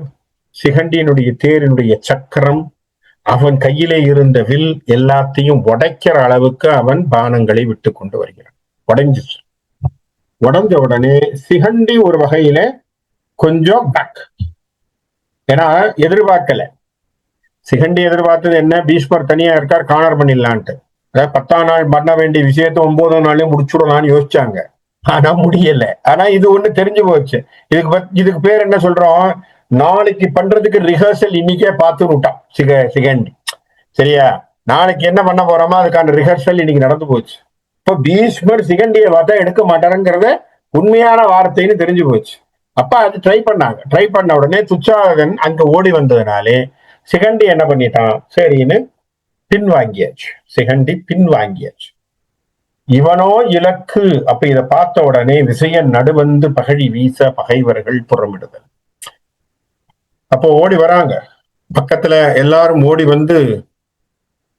சிகண்டியினுடைய தேரினுடைய சக்கரம், அவன் கையிலே இருந்த வில் எல்லாத்தையும் உடைக்கிற அளவுக்கு அவன் பானங்களை விட்டு கொண்டு வருகிறான். உடைஞ்சிச்சு. உடஞ்ச உடனே சிகண்டி ஒரு வகையில கொஞ்சம் பேக். ஏன்னா எதிர்பார்க்கல. சிகண்டி எதிர்பார்த்தது என்ன? பீஷ்மர் தனியா இருக்கார், கார்னர் பண்ணிடலான்ட்டு. அதாவது 10ஆம் நாள் பண்ண வேண்டிய விஷயத்த 9ஆம் நாளே முடிச்சுடலாம்னு யோசிச்சாங்க. ஆனா முடியல. ஆனா இது ஒண்ணு தெரிஞ்சு போச்சு. இதுக்கு பேர் என்ன சொல்றோம்? நாளைக்கு பண்றதுக்கு ரிஹர்சல் இன்னைக்கே பார்த்து விட்டான் சிகண்டி. சரியா? நாளைக்கு என்ன பண்ண போறோமோ அதுக்கான ரிஹர்சல் இன்னைக்கு நடந்து போச்சு. இப்ப பீஷ்மர் சிகண்டியை பார்த்தா எடுக்க மாட்டாருங்கிறத உண்மையான வார்த்தைன்னு தெரிஞ்சு போச்சு. அப்ப அது ட்ரை பண்ணாங்க. ட்ரை பண்ண உடனே துச்சாதன் அங்க ஓடி வந்ததுனாலே சிகண்டி என்ன பண்ணிட்டான்? சரின்னு பின்வாங்கியாச்சு. சிகண்டி பின்வாங்கியாச்சு. இவனோ இலக்கு. அப்ப இதை பார்த்த உடனே விசயன் நடுவந்து பகழி வீச பகைவர்கள் புறமிடுதல். அப்போ ஓடி வராங்க. பக்கத்துல எல்லாரும் ஓடி வந்து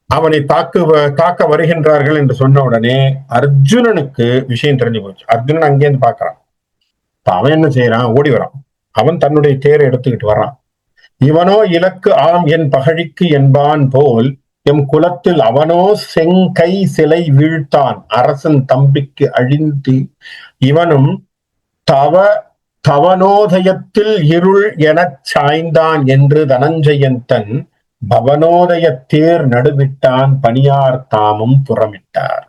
அவனை தாக்க வருகின்றார்கள் என்று சொன்ன உடனே அர்ஜுனனுக்கு விஷயம் தெரிஞ்சு போச்சு. அர்ஜுனன் அங்கேருந்து பாக்குறான். அவன் என்ன செய்யறான்? ஓடி வரான். அவன் தன்னுடைய தேரை எடுத்துக்கிட்டு வர்றான். இவனோ இலக்கு ஆம் என் பகழிக்கு என்பான் போல் எம் குலத்தில் அவனோ செங்கை சிலை வீழ்த்தான் அரசன் தம்பிக்கு அழிந்து இவனும் தவ தவனோதயத்தில் இருள் எனச் சாய்ந்தான் என்று தனஞ்சயன் தன் பவனோதய தேர் நடுவிட்டான் பணியார் தாமும் புறமிட்டார்.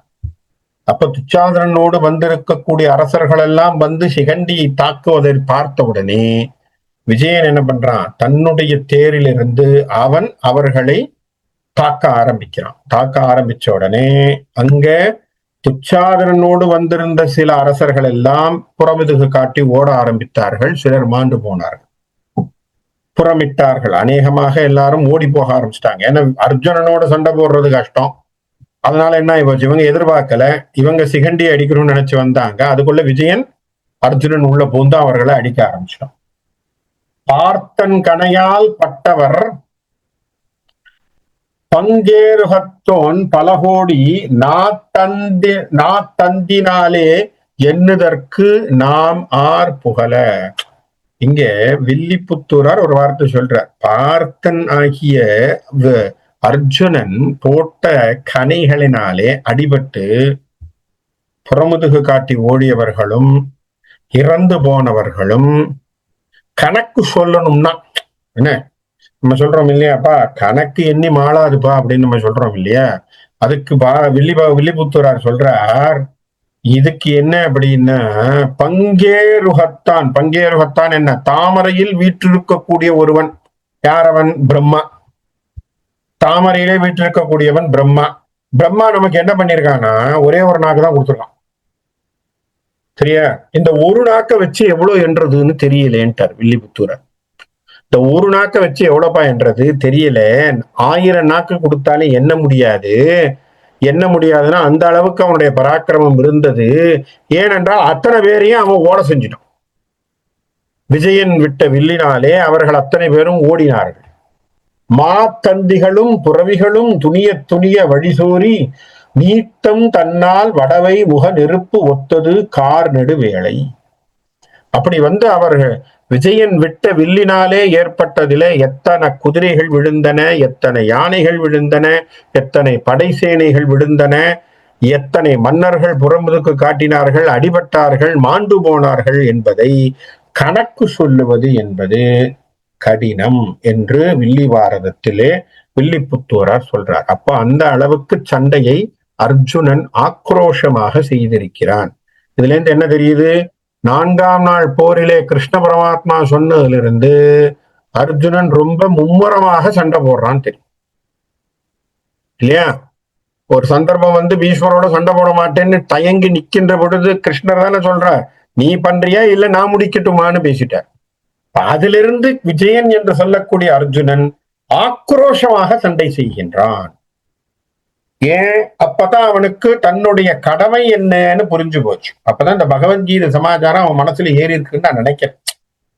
அப்ப துச்சாதனனோடு வந்திருக்கக்கூடிய அரசர்கள் எல்லாம் வந்து சிகண்டியை தாக்குவதை பார்த்த உடனே விஜயன் என்ன பண்றான்? தன்னுடைய தேரிலிருந்து அவன் அவர்களை தாக்க ஆரம்பிக்கிறான். தாக்க ஆரம்பிச்ச உடனே அங்க துச்சாதனனோடு வந்திருந்த சில அரசர்கள் எல்லாம் புறமுதுகு காட்டி ஓட ஆரம்பித்தார்கள். சிலர் மாண்டு போனார்கள், புறமிட்டார்கள். அநேகமாக எல்லாரும் ஓடி போக ஆரம்பிச்சிட்டாங்க. ஏன்னா அர்ஜுனனோட சண்டை போடுறது கஷ்டம். அதனால என்ன ஆயிப்போச்சு, இவங்க எதிர்பார்க்கல, இவங்க சிகண்டியை அடிக்கணும்னு நினைச்சு வந்தாங்க. அதுக்குள்ள விஜயன் அர்ஜுனன் உள்ள பூந்து அவர்களை அடிக்க ஆரம்பிச்சிட்டான். பார்த்தன் கணையால் பட்டவர் பங்கேருகத்தோன் பலகோடி நாத்தந்தினாலே எண்ணுதற்கு நாம் ஆர் புகழ. இங்க வில்லிபுத்தூரார் ஒரு வார்த்தை சொல்றார். பார்த்தன் ஆகிய அர்ஜுனன் போட்ட கணைகளினாலே அடிபட்டு புறமுதுகு காட்டி ஓடியவர்களும் இறந்து போனவர்களும் கணக்கு சொல்லணும்னா என்ன நம்ம சொல்றோம் இல்லையாப்பா, கணக்கு எண்ணி மாளாதுப்பா அப்படின்னு நம்ம சொல்றோம் இல்லையா. அதுக்கு வில்லிபுத்தூரார் சொல்றார், இதுக்கு என்ன அப்படின்னா பங்கேருகத்தான். பங்கேருகத்தான் என்ன? தாமரையில் வீற்றிருக்கக்கூடிய ஒருவன். யார் அவன்? பிரம்மா. தாமரையிலே வீற்றிருக்கக்கூடியவன் பிரம்மா. பிரம்மா நமக்கு என்ன பண்ணிருக்கான்னா ஒரே ஒரு நாக்கு தான் கொடுத்துருக்கான். சரியா? இந்த ஒரு நாக்க வச்சு எவ்வளவு என்றதுன்னு தெரியலேன்ட்டார் வில்லிபுத்தூரர். இந்த ஒரு நாக்க வச்சு எவ்வளவுப்பா என்றது தெரியல. 1000 நாக்கு கொடுத்தாலும் எண்ண முடியாது. எண்ண முடியாதுன்னா அந்த அளவுக்கு அவனுடைய பராக்கிரமம் இருந்தது. ஏனென்றால் அத்தனை பேரையும் அவன் ஓட செஞ்சிட்டான். விஜயன் விட்ட வில்லினாலே அவர்கள் அத்தனை பேரும் ஓடினார்கள். மாத்தந்திகளும் புறவிகளும் துணிய துணிய வழிசோரி நீத்தம் தன்னால் வடவை முக நெருப்பு ஒத்தது கார் நெடுவேளை. அப்படி வந்து அவர்கள் விஜயன் விட்ட வில்லினாலே ஏற்பட்டதிலே எத்தனை குதிரைகள் விழுந்தன, எத்தனை யானைகள் விழுந்தன, எத்தனை படை சேனைகள் விழுந்தன, எத்தனை மன்னர்கள் புறமுதுக்கு காட்டினார்கள், அடிபட்டார்கள், மாண்டு போனார்கள் என்பதை கணக்கு சொல்லுவது என்பது கடினம் என்று வில்லிவாரதத்திலே வில்லிபுத்தூரார் சொல்றார். அப்ப அந்த அளவுக்கு சண்டையை அர்ஜுனன் ஆக்ரோஷமாக செய்திருக்கிறான். இதுல இருந்து என்ன தெரியுது? 4ஆம் நாள் போரிலே கிருஷ்ண பரமாத்மா சொன்னதிலிருந்து அர்ஜுனன் ரொம்ப மும்முரமாக சண்டை போடுறான்னு தெரியும் இல்லையா. ஒரு சந்தர்ப்பம் வந்து பீஷ்மரோட சண்டை போட மாட்டேன்னு தயங்கி நிக்கின்ற பொழுது கிருஷ்ணர் தானே சொல்ற, நீ பண்றியா இல்ல நான் முடிக்கட்டுமான்னு பேசிட்ட. அதிலிருந்து விஜயன் என்று சொல்லக்கூடிய அர்ஜுனன் ஆக்ரோஷமாக சண்டை செய்கின்றான். ஏன்? அப்பதான் அவனுக்கு தன்னுடைய கடமை என்னன்னு புரிஞ்சு போச்சு. அப்பதான் இந்த பகவத்கீதை சமாச்சாரம் அவன் மனசுல ஏறி இருக்குன்னு நான் நினைக்கிறேன்.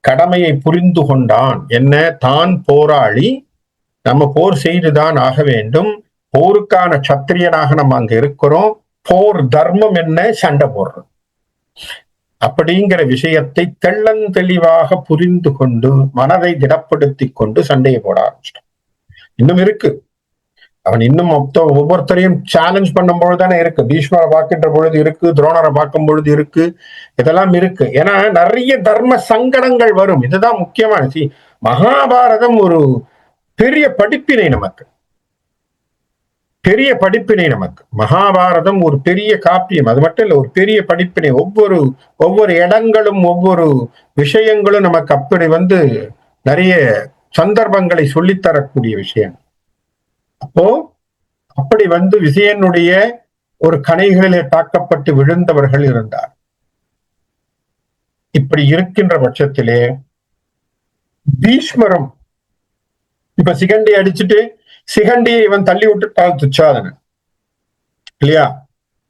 கடமையை புரிந்து கொண்டான். என்ன? தான் போராளி, நம்ம போர் செய்துதான் ஆக வேண்டும். போருக்கான சத்திரியனாக நம்ம அங்க இருக்கிறோம். போர் தர்மம் என்ன? சண்டை போடுறோம் அப்படிங்கிற விஷயத்தை தெள்ளந்தெளிவாக புரிந்து கொண்டு மனதை திடப்படுத்தி கொண்டு சண்டையை போட ஆரம்பிச்சிட்டான். இன்னும் இருக்கு. அவன் இன்னும் ஒவ்வொருத்தரையும் சேலஞ்ச் பண்ணும் பொழுதுதானே இருக்கு. பீஷ்மரை பார்க்கின்ற பொழுது இருக்கு, துரோணரை பார்க்கும் பொழுது இருக்கு, இதெல்லாம் இருக்கு. ஏன்னா நிறைய தர்ம சங்கடங்கள் வரும். இதுதான் முக்கியமான. மகாபாரதம் ஒரு பெரிய படிப்பினை நமக்கு. பெரிய படிப்பினை நமக்கு மகாபாரதம் ஒரு பெரிய காப்பியம். அது மட்டும் இல்ல, ஒரு பெரிய படிப்பினை. ஒவ்வொரு இடங்களும் ஒவ்வொரு விஷயங்களும் நமக்கு அப்படி வந்து நிறைய சந்தர்ப்பங்களை சொல்லித்தரக்கூடிய விஷயம். அப்போ அப்படி வந்து விஜயனுடைய ஒரு கணைகளிலே தாக்கப்பட்டு விழுந்தவர்கள் இருந்தார். இப்படி இருக்கின்ற பட்சத்திலே பீஷ்மரும் இப்ப சிகண்டியை அடிச்சுட்டு சிகண்டியை இவன் தள்ளி விட்டுட்டான் துச்சாதனன் இல்லையா.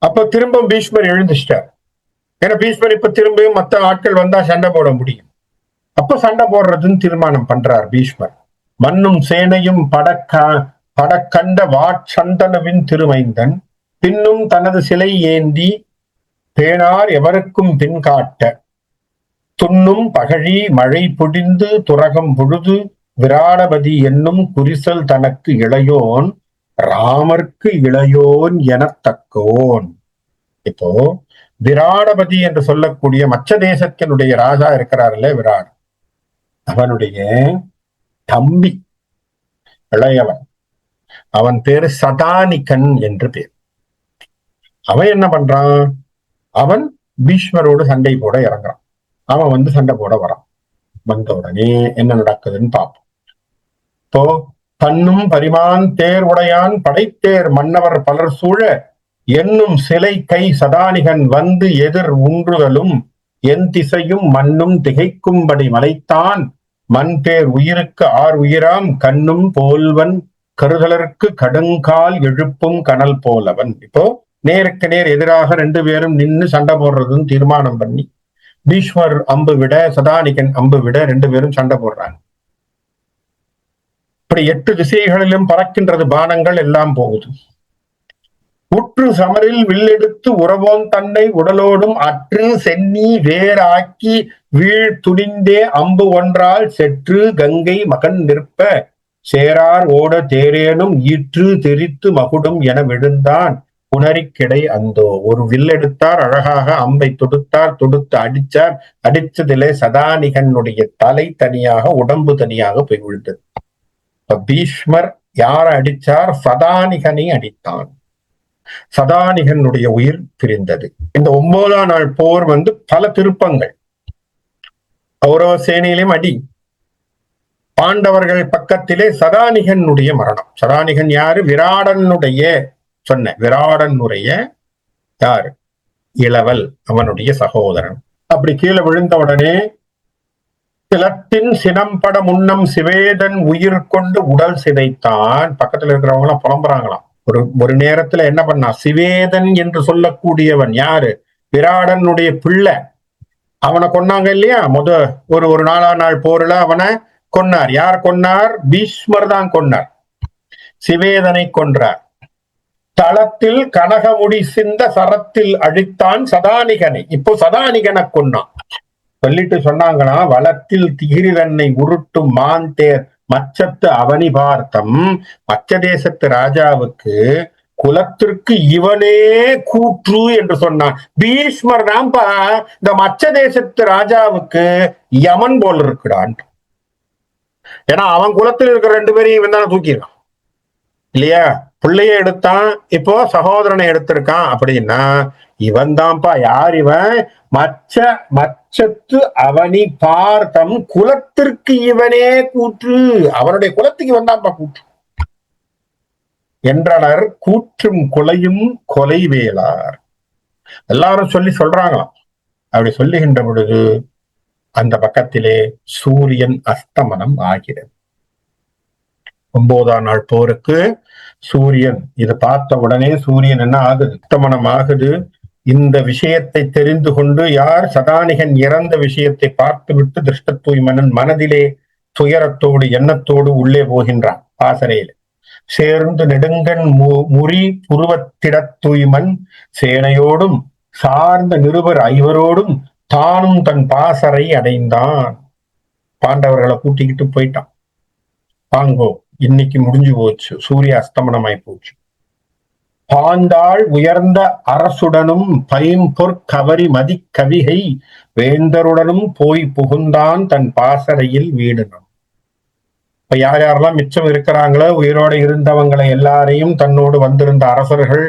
அப்ப திரும்ப பீஷ்மர் எழுந்துச்சிட்டார். ஏன்னா பீஷ்மர் இப்ப திரும்பியும் மற்ற ஆட்கள் வந்தா சண்டை போட முடியும். அப்ப சண்டை போடுறதுன்னு தீர்மானம் பண்றார் பீஷ்மர். மண்ணும் சேனையும் படக்கண்ட வாட்சந்தனுவின் திருமைந்தன் பின்னும் தனது சிலை ஏந்தி பேணார் எவருக்கும் பின் காட்ட துண்ணும் பகழி மழை பொடிந்து துரகம் பொழுது விராடபதி என்னும் குறிசல் தனக்கு இளையோன் ராமர்க்கு இளையோன் எனத்தக்கோன். இப்போ விராடபதி என்று சொல்லக்கூடிய மச்ச தேசத்தினுடைய ராஜா இருக்கிறார்ல விராட், அவனுடைய தம்பி இளையவன், அவன் பேரு சதானிகன் என்று பேர். அவன் என்ன பண்றான், அவன் பீஷ்மரோடு சண்டை போட இறங்குறான். அவன் சண்டை போட வரான். வந்த உடனே என்ன நடக்குதுன்னு பார்ப்போம். இப்போ தன்னும் பரிமான் தேர் உடையான் படைத்தேர் மன்னவர் பலர் சூழ என்னும் சிலை கை சதானிகன் வந்து எதிர் உன்றுதலும் என் திசையும் மண்ணும் திகைக்கும்படி மலைத்தான் மண் பேர் உயிருக்கு ஆர் உயிராம் கண்ணும் போல்வன் கருதலருக்கு கடுங்கால் எழுப்பும் கனல் போலவன். இப்போ நேருக்கு நேர் எதிராக ரெண்டு பேரும் நின்று சண்டை போடுறதுன்னு தீர்மானம் பண்ணி பீஷ்மர் அம்பு விட சதானிகன் அம்பு விட ரெண்டு பேரும் சண்டை போடுறாங்க. இப்படி 8 திசைகளிலும் பறக்கின்றது பானங்கள் எல்லாம் போகுது. உற்று சமரில் வில்லெடுத்து உறவோன் தன்னை உடலோடும் அற்று சென்னி வேறாக்கி வீழ் துணிந்தே அம்பு ஒன்றால் செற்று கங்கை மகன் நிற்ப சேரார் ஓட தேரேனும் ஈற்று தெரித்து மகுடும் என விழுந்தான் புனரிக்கிடை அந்தோ. ஒரு வில்லெடுத்தார், அழகாக அம்பை தொடுத்தார், தொடுத்து அடிச்சார். அடிச்சதிலே சதானிகனுடைய தலை தனியாக உடம்பு தனியாக போய் விழுந்தது. பீஷ்மர் யார அடிச்சார், சதானிகனை அடித்தான். சதானிகனுடைய உயிர் பிரிந்தது. இந்த 9ஆம் நாள் போர் பல திருப்பங்கள். கௌரவ சேனையிலும் அடி, பாண்டவர்கள் பக்கத்திலே சதானிகனுடைய மரணம். சதானிகன் யாரு, விராடனுடைய விராடனுடைய யாரு, இளவல், அவனுடைய சகோதரன். அப்படி கீழே விழுந்த உடனே சிலத்தின் சினம்பட முன்னம் சிவேதன் உயிர் கொண்டு உடல் சிதைத்தான். பக்கத்துல இருக்கிறவங்க எல்லாம் புலம்புறாங்களாம். ஒரு நேரத்துல என்ன பண்ணா, சிவேதன் என்று சொல்லக்கூடியவன் யாரு, விராடனுடைய பிள்ளை. அவனை கொன்னாங்க இல்லையா, ஒரு 4ஆம் நாள் போர்ல அவனை கொன்னார். யார் கொன்னார், பீஷ்மர் தான் கொன்னார். சிவேதனை கொன்றார். தளத்தில் கனகமுடி சிந்த சரத்தில் அழித்தான் சதானிகனை. இப்போ சதானிகனை கொன்னான். சொல்லிட்டு சொன்னாங்கன்னா, வளத்தில் திகிரிதன்னை உருட்டும் மாந்தேர் மச்சத்து அவனி பார்த்தம். மச்ச தேசத்து ராஜாவுக்கு குலத்திற்கு இவனே கூற்று என்று சொன்னான். பீஷ்மர் தான்ப்பா இந்த மச்ச தேசத்து ராஜாவுக்கு யமன் போல் இருக்குடான். ஏன்னா அவன் குலத்தில் இருக்கிற 2 பேரையும் இவன் தானே தூக்கிடுறான் இல்லையா. பிள்ளைய எடுத்தான், இப்போ சகோதரனை எடுத்திருக்கான். அப்படின்னா இவன் தான்ப்பா யார், இவன் மச்சத்து அவனி பார்த்தம், குலத்திற்கு இவனே கூற்று. அவனுடைய குலத்துக்கு இவன் தான்ப்பா கூற்று என்றனர். கூற்றும் கொலையும் கொலை வேளார் எல்லாரும் சொல்றாங்களாம். அப்படி சொல்லுகின்ற பொழுது அந்த பக்கத்திலே சூரியன் அஸ்தமனம் ஆகிறது. 9ஆம் நாள் போருக்கு சூரியன், இது பார்த்த உடனே சூரியன் என்ன ஆகுது, அஸ்தமனம் ஆகுது. இந்த விஷயத்தை தெரிந்து கொண்டு யார், சதானிகன் இறந்த விஷயத்தை பார்த்துவிட்டு திருஷ்டத்துய்மனன் மனதிலே துயரத்தோடு எண்ணத்தோடு உள்ளே போகின்றான். பாசறையில் சேர்ந்து நெடுங்கன் முறி புருவத்திடத்துய்மன் சேனையோடும் சார்ந்த நிருபர் 5வரோடும் தானும் தன் பாசறை அடைந்தான். பாண்டவர்களை கூட்டிக்கிட்டு போயிட்டான். பாங்கோ இன்னைக்கு முடிஞ்சு போச்சு, சூரிய அஸ்தமனமாய் போச்சு. பாந்தாள் உயர்ந்த அரசுடனும் பைம்பொற் கவரி மதி கவிகை வேந்தருடனும் போய் புகுந்தான் தன் பாசறையில் வீடுனம். இப்ப யாரெல்லாம் மிச்சம் இருக்கிறாங்களோ, உயிரோட இருந்தவங்களை எல்லாரையும், தன்னோடு வந்திருந்த அரசர்கள்,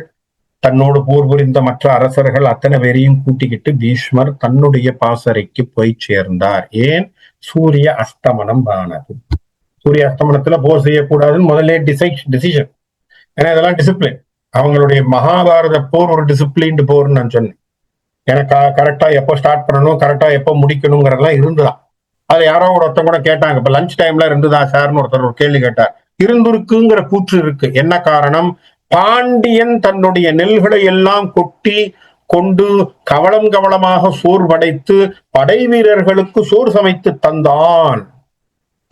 தன்னோடு போர் புரிந்த மற்ற அரசர்கள் அத்தனை பேரையும் கூட்டிக்கிட்டு பீஷ்மர் தன்னுடைய பாசறைக்கு போய் சேர்ந்தார். ஏன், சூரிய அஸ்தமனம் ஆனது. சூரிய அஸ்தமனத்துல போர் செய்யக்கூடாதுன்னு முதல்ல டிசிஷன். ஏன்னா இதெல்லாம் டிசிப்ளின். அவங்களுடைய மகாபாரத போர் ஒரு டிசிப்ளின்டு போர்ன்னு நான் சொன்னேன். எனக்கு கரெக்டா எப்போ ஸ்டார்ட் பண்ணணும், கரெக்டா எப்போ முடிக்கணுங்கிறதெல்லாம் இருந்துதான். அது யாரோ ஒருத்தர் கூட கேட்டாங்க, இப்ப லஞ்ச் டைம்ல இருந்துதா சார்னு ஒருத்தர் ஒரு கேள்வி கேட்டார். இருந்திருக்குங்கிற கூற்று இருக்கு. என்ன காரணம், பாண்டியன் தன்னுடைய நெல்களை எல்லாம் கொட்டி கொண்டு கவளம் கவளமாக சோறு படைத்து படை வீரர்களுக்கு சோறு சமைத்து தந்தான்.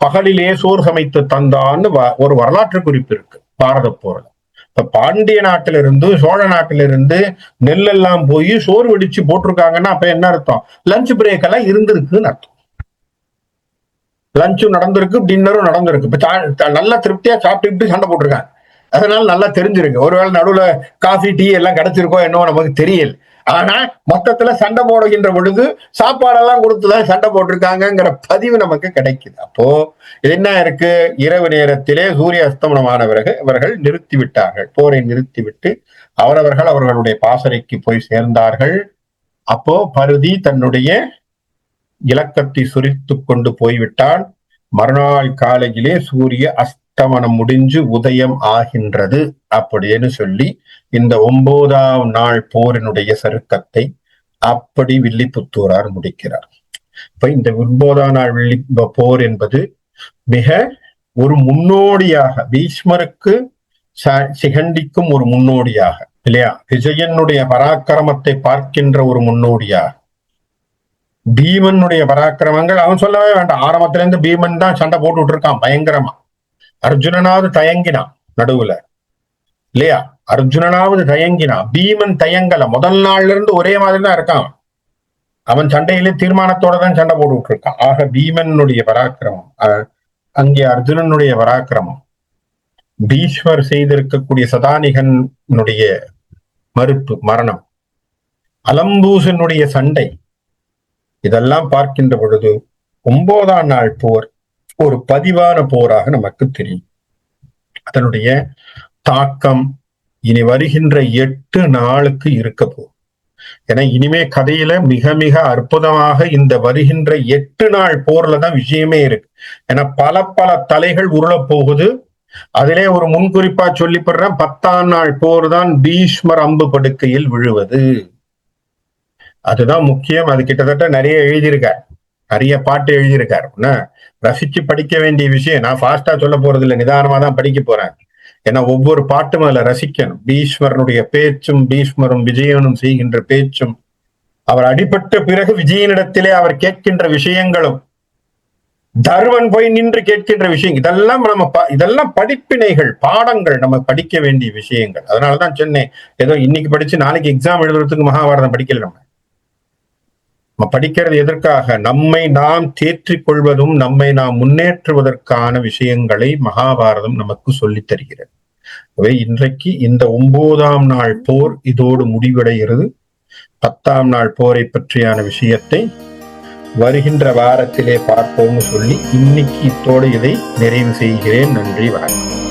பகலிலே சோறு சமைத்து தந்தான்னு ஒரு வரலாற்று குறிப்பு இருக்கு பாரத போர்ல. இப்ப பாண்டிய நாட்டிலிருந்து சோழ நாட்டிலிருந்து நெல்லெல்லாம் போய் சோறு வெடிச்சு போட்டிருக்காங்கன்னா அப்ப என்ன அர்த்தம்? லஞ்ச் பிரேக் எல்லாம் இருந்திருக்குன்னு அர்த்தம். லஞ்சும் நடந்திருக்கு, டின்னரும் நடந்திருக்கு. இப்ப நல்லா திருப்தியா சாப்பிட்டுக்கிட்டு சண்டை போட்டிருக்காங்க. அதனால நல்லா தெரிஞ்சிருக்கு. ஒருவேளை நடுவுல காஃபி டீ எல்லாம் கிடைச்சிருக்கோ என்னவோ நமக்கு தெரியல. ஆனா மொத்தத்துல சண்டை போடுகின்ற பொழுது சாப்பாடெல்லாம் கொடுத்துதான் சண்டை போட்டிருக்காங்கிற பதிவு நமக்கு கிடைக்குது. அப்போ என்ன இருக்கு? இரவு நேரத்திலே சூரிய அஸ்தமனமான பிறகு இவர்கள் நிறுத்தி விட்டார்கள், போரை நிறுத்திவிட்டு அவரவர்கள் அவர்களுடைய பாசறைக்கு போய் சேர்ந்தார்கள். அப்போ பருதி தன்னுடைய இலக்கத்தை சுரித்து கொண்டு போய்விட்டான். மறுநாள் காலையிலே சூரிய அஸ்தமனம் முடிஞ்சு உதயம் ஆகின்றது அப்படின்னு சொல்லி இந்த 9ஆம் நாள் போரினுடைய சருக்கத்தை அப்படி வில்லிபுத்தூரார் முடிக்கிறார். இப்ப இந்த 9ஆம் நாள் போர் என்பது மிக ஒரு முன்னோடியாக, பீஷ்மருக்கு சிகண்டிக்கும் ஒரு முன்னோடியாக இல்லையா, விஜயனுடைய பராக்கிரமத்தை பார்க்கின்ற ஒரு முன்னோடியாக, பீமனுடைய பராக்கிரமங்கள் அவன் சொல்லவே வேண்டாம். ஆரம்பத்துல இருந்து பீமன் தான் சண்டை போட்டுட்டு இருக்கான் பயங்கரமா. அர்ஜுனனாவது தயங்கினான் நடுவுல இல்லையா, அர்ஜுனனாவது தயங்கினான், பீமன் தயங்கல. முதல் நாள்ல இருந்து ஒரே மாதிரி தான் இருக்கான். அவன் சண்டையிலே தீர்மானத்தோட தான் சண்டை போட்டுட்டு இருக்கான். ஆக பீமனுடைய பராக்கிரமம், அங்கே அர்ஜுனனுடைய பராக்கிரமம், பீஷ்மர் செய்திருக்கக்கூடிய சதானிகனுடைய மறுப்பு மரணம், அலம்பூசனுடைய சண்டை, இதெல்லாம் பார்க்கின்ற பொழுது 9ஆம் நாள் போர் ஒரு பதிவான போராக நமக்கு தெரியும். அதனுடைய தாக்கம் இனி வருகின்ற 8 நாளுக்கு இருக்க போகும். ஏன்னா இனிமே கதையில மிக மிக அற்புதமாக இந்த வருகின்ற 8 நாள் போர்ல தான் விஷயமே இருக்கு. ஏன்னா பல பல தலைகள் உருளப் போகுது. அதிலே ஒரு முன்குறிப்பா சொல்லிப்படுறேன், 10ஆம் நாள் போர் தான் பீஷ்மர் அம்பு படுக்கையில் விழுவது. அதுதான் முக்கியம். அது கிட்டத்தட்ட நிறைய எழுதியிருக்கார், நிறைய பாட்டு எழுதியிருக்காரு. ரசிச்சு படிக்க வேண்டிய விஷயம். நான் ஃபாஸ்டா சொல்ல போறது இல்லை, நிதானமா தான் படிக்க போறேன். ஏன்னா ஒவ்வொரு பாட்டும் அதுல ரசிக்கணும். பீஷ்மரனுடைய பேச்சும், பீஷ்மரும் விஜயனும் செய்கின்ற பேச்சும், அவர் அடிபட்ட பிறகு விஜயனிடத்திலே அவர் கேட்கின்ற விஷயங்களும், தர்மன் போய் நின்று கேட்கின்ற விஷயம், இதெல்லாம் படிப்பினைகள், பாடங்கள், நம்ம படிக்க வேண்டிய விஷயங்கள். அதனாலதான் சொன்னேன், ஏதோ இன்னைக்கு படிச்சு நாளைக்கு எக்ஸாம் எழுதுறதுக்கு மகாபாரதம் படிக்கல. நம்ம படிக்கிறது எதற்காக? நம்மை நாம் தேற்றிக் கொள்வதும் நம்மை நாம் முன்னேற்றுவதற்கான விஷயங்களை மகாபாரதம் நமக்கு சொல்லித் தருகிறது. இன்றைக்கு இந்த 9ஆம் நாள் போர் இதோடு முடிவடைகிறது. 10ஆம் நாள் போரை பற்றியான விஷயத்தை வருகின்ற வாரத்திலே பார்ப்போம்னு சொல்லி இன்னைக்கு இத்தோடு இதை நிறைவு செய்கிறேன். நன்றி, வணக்கம்.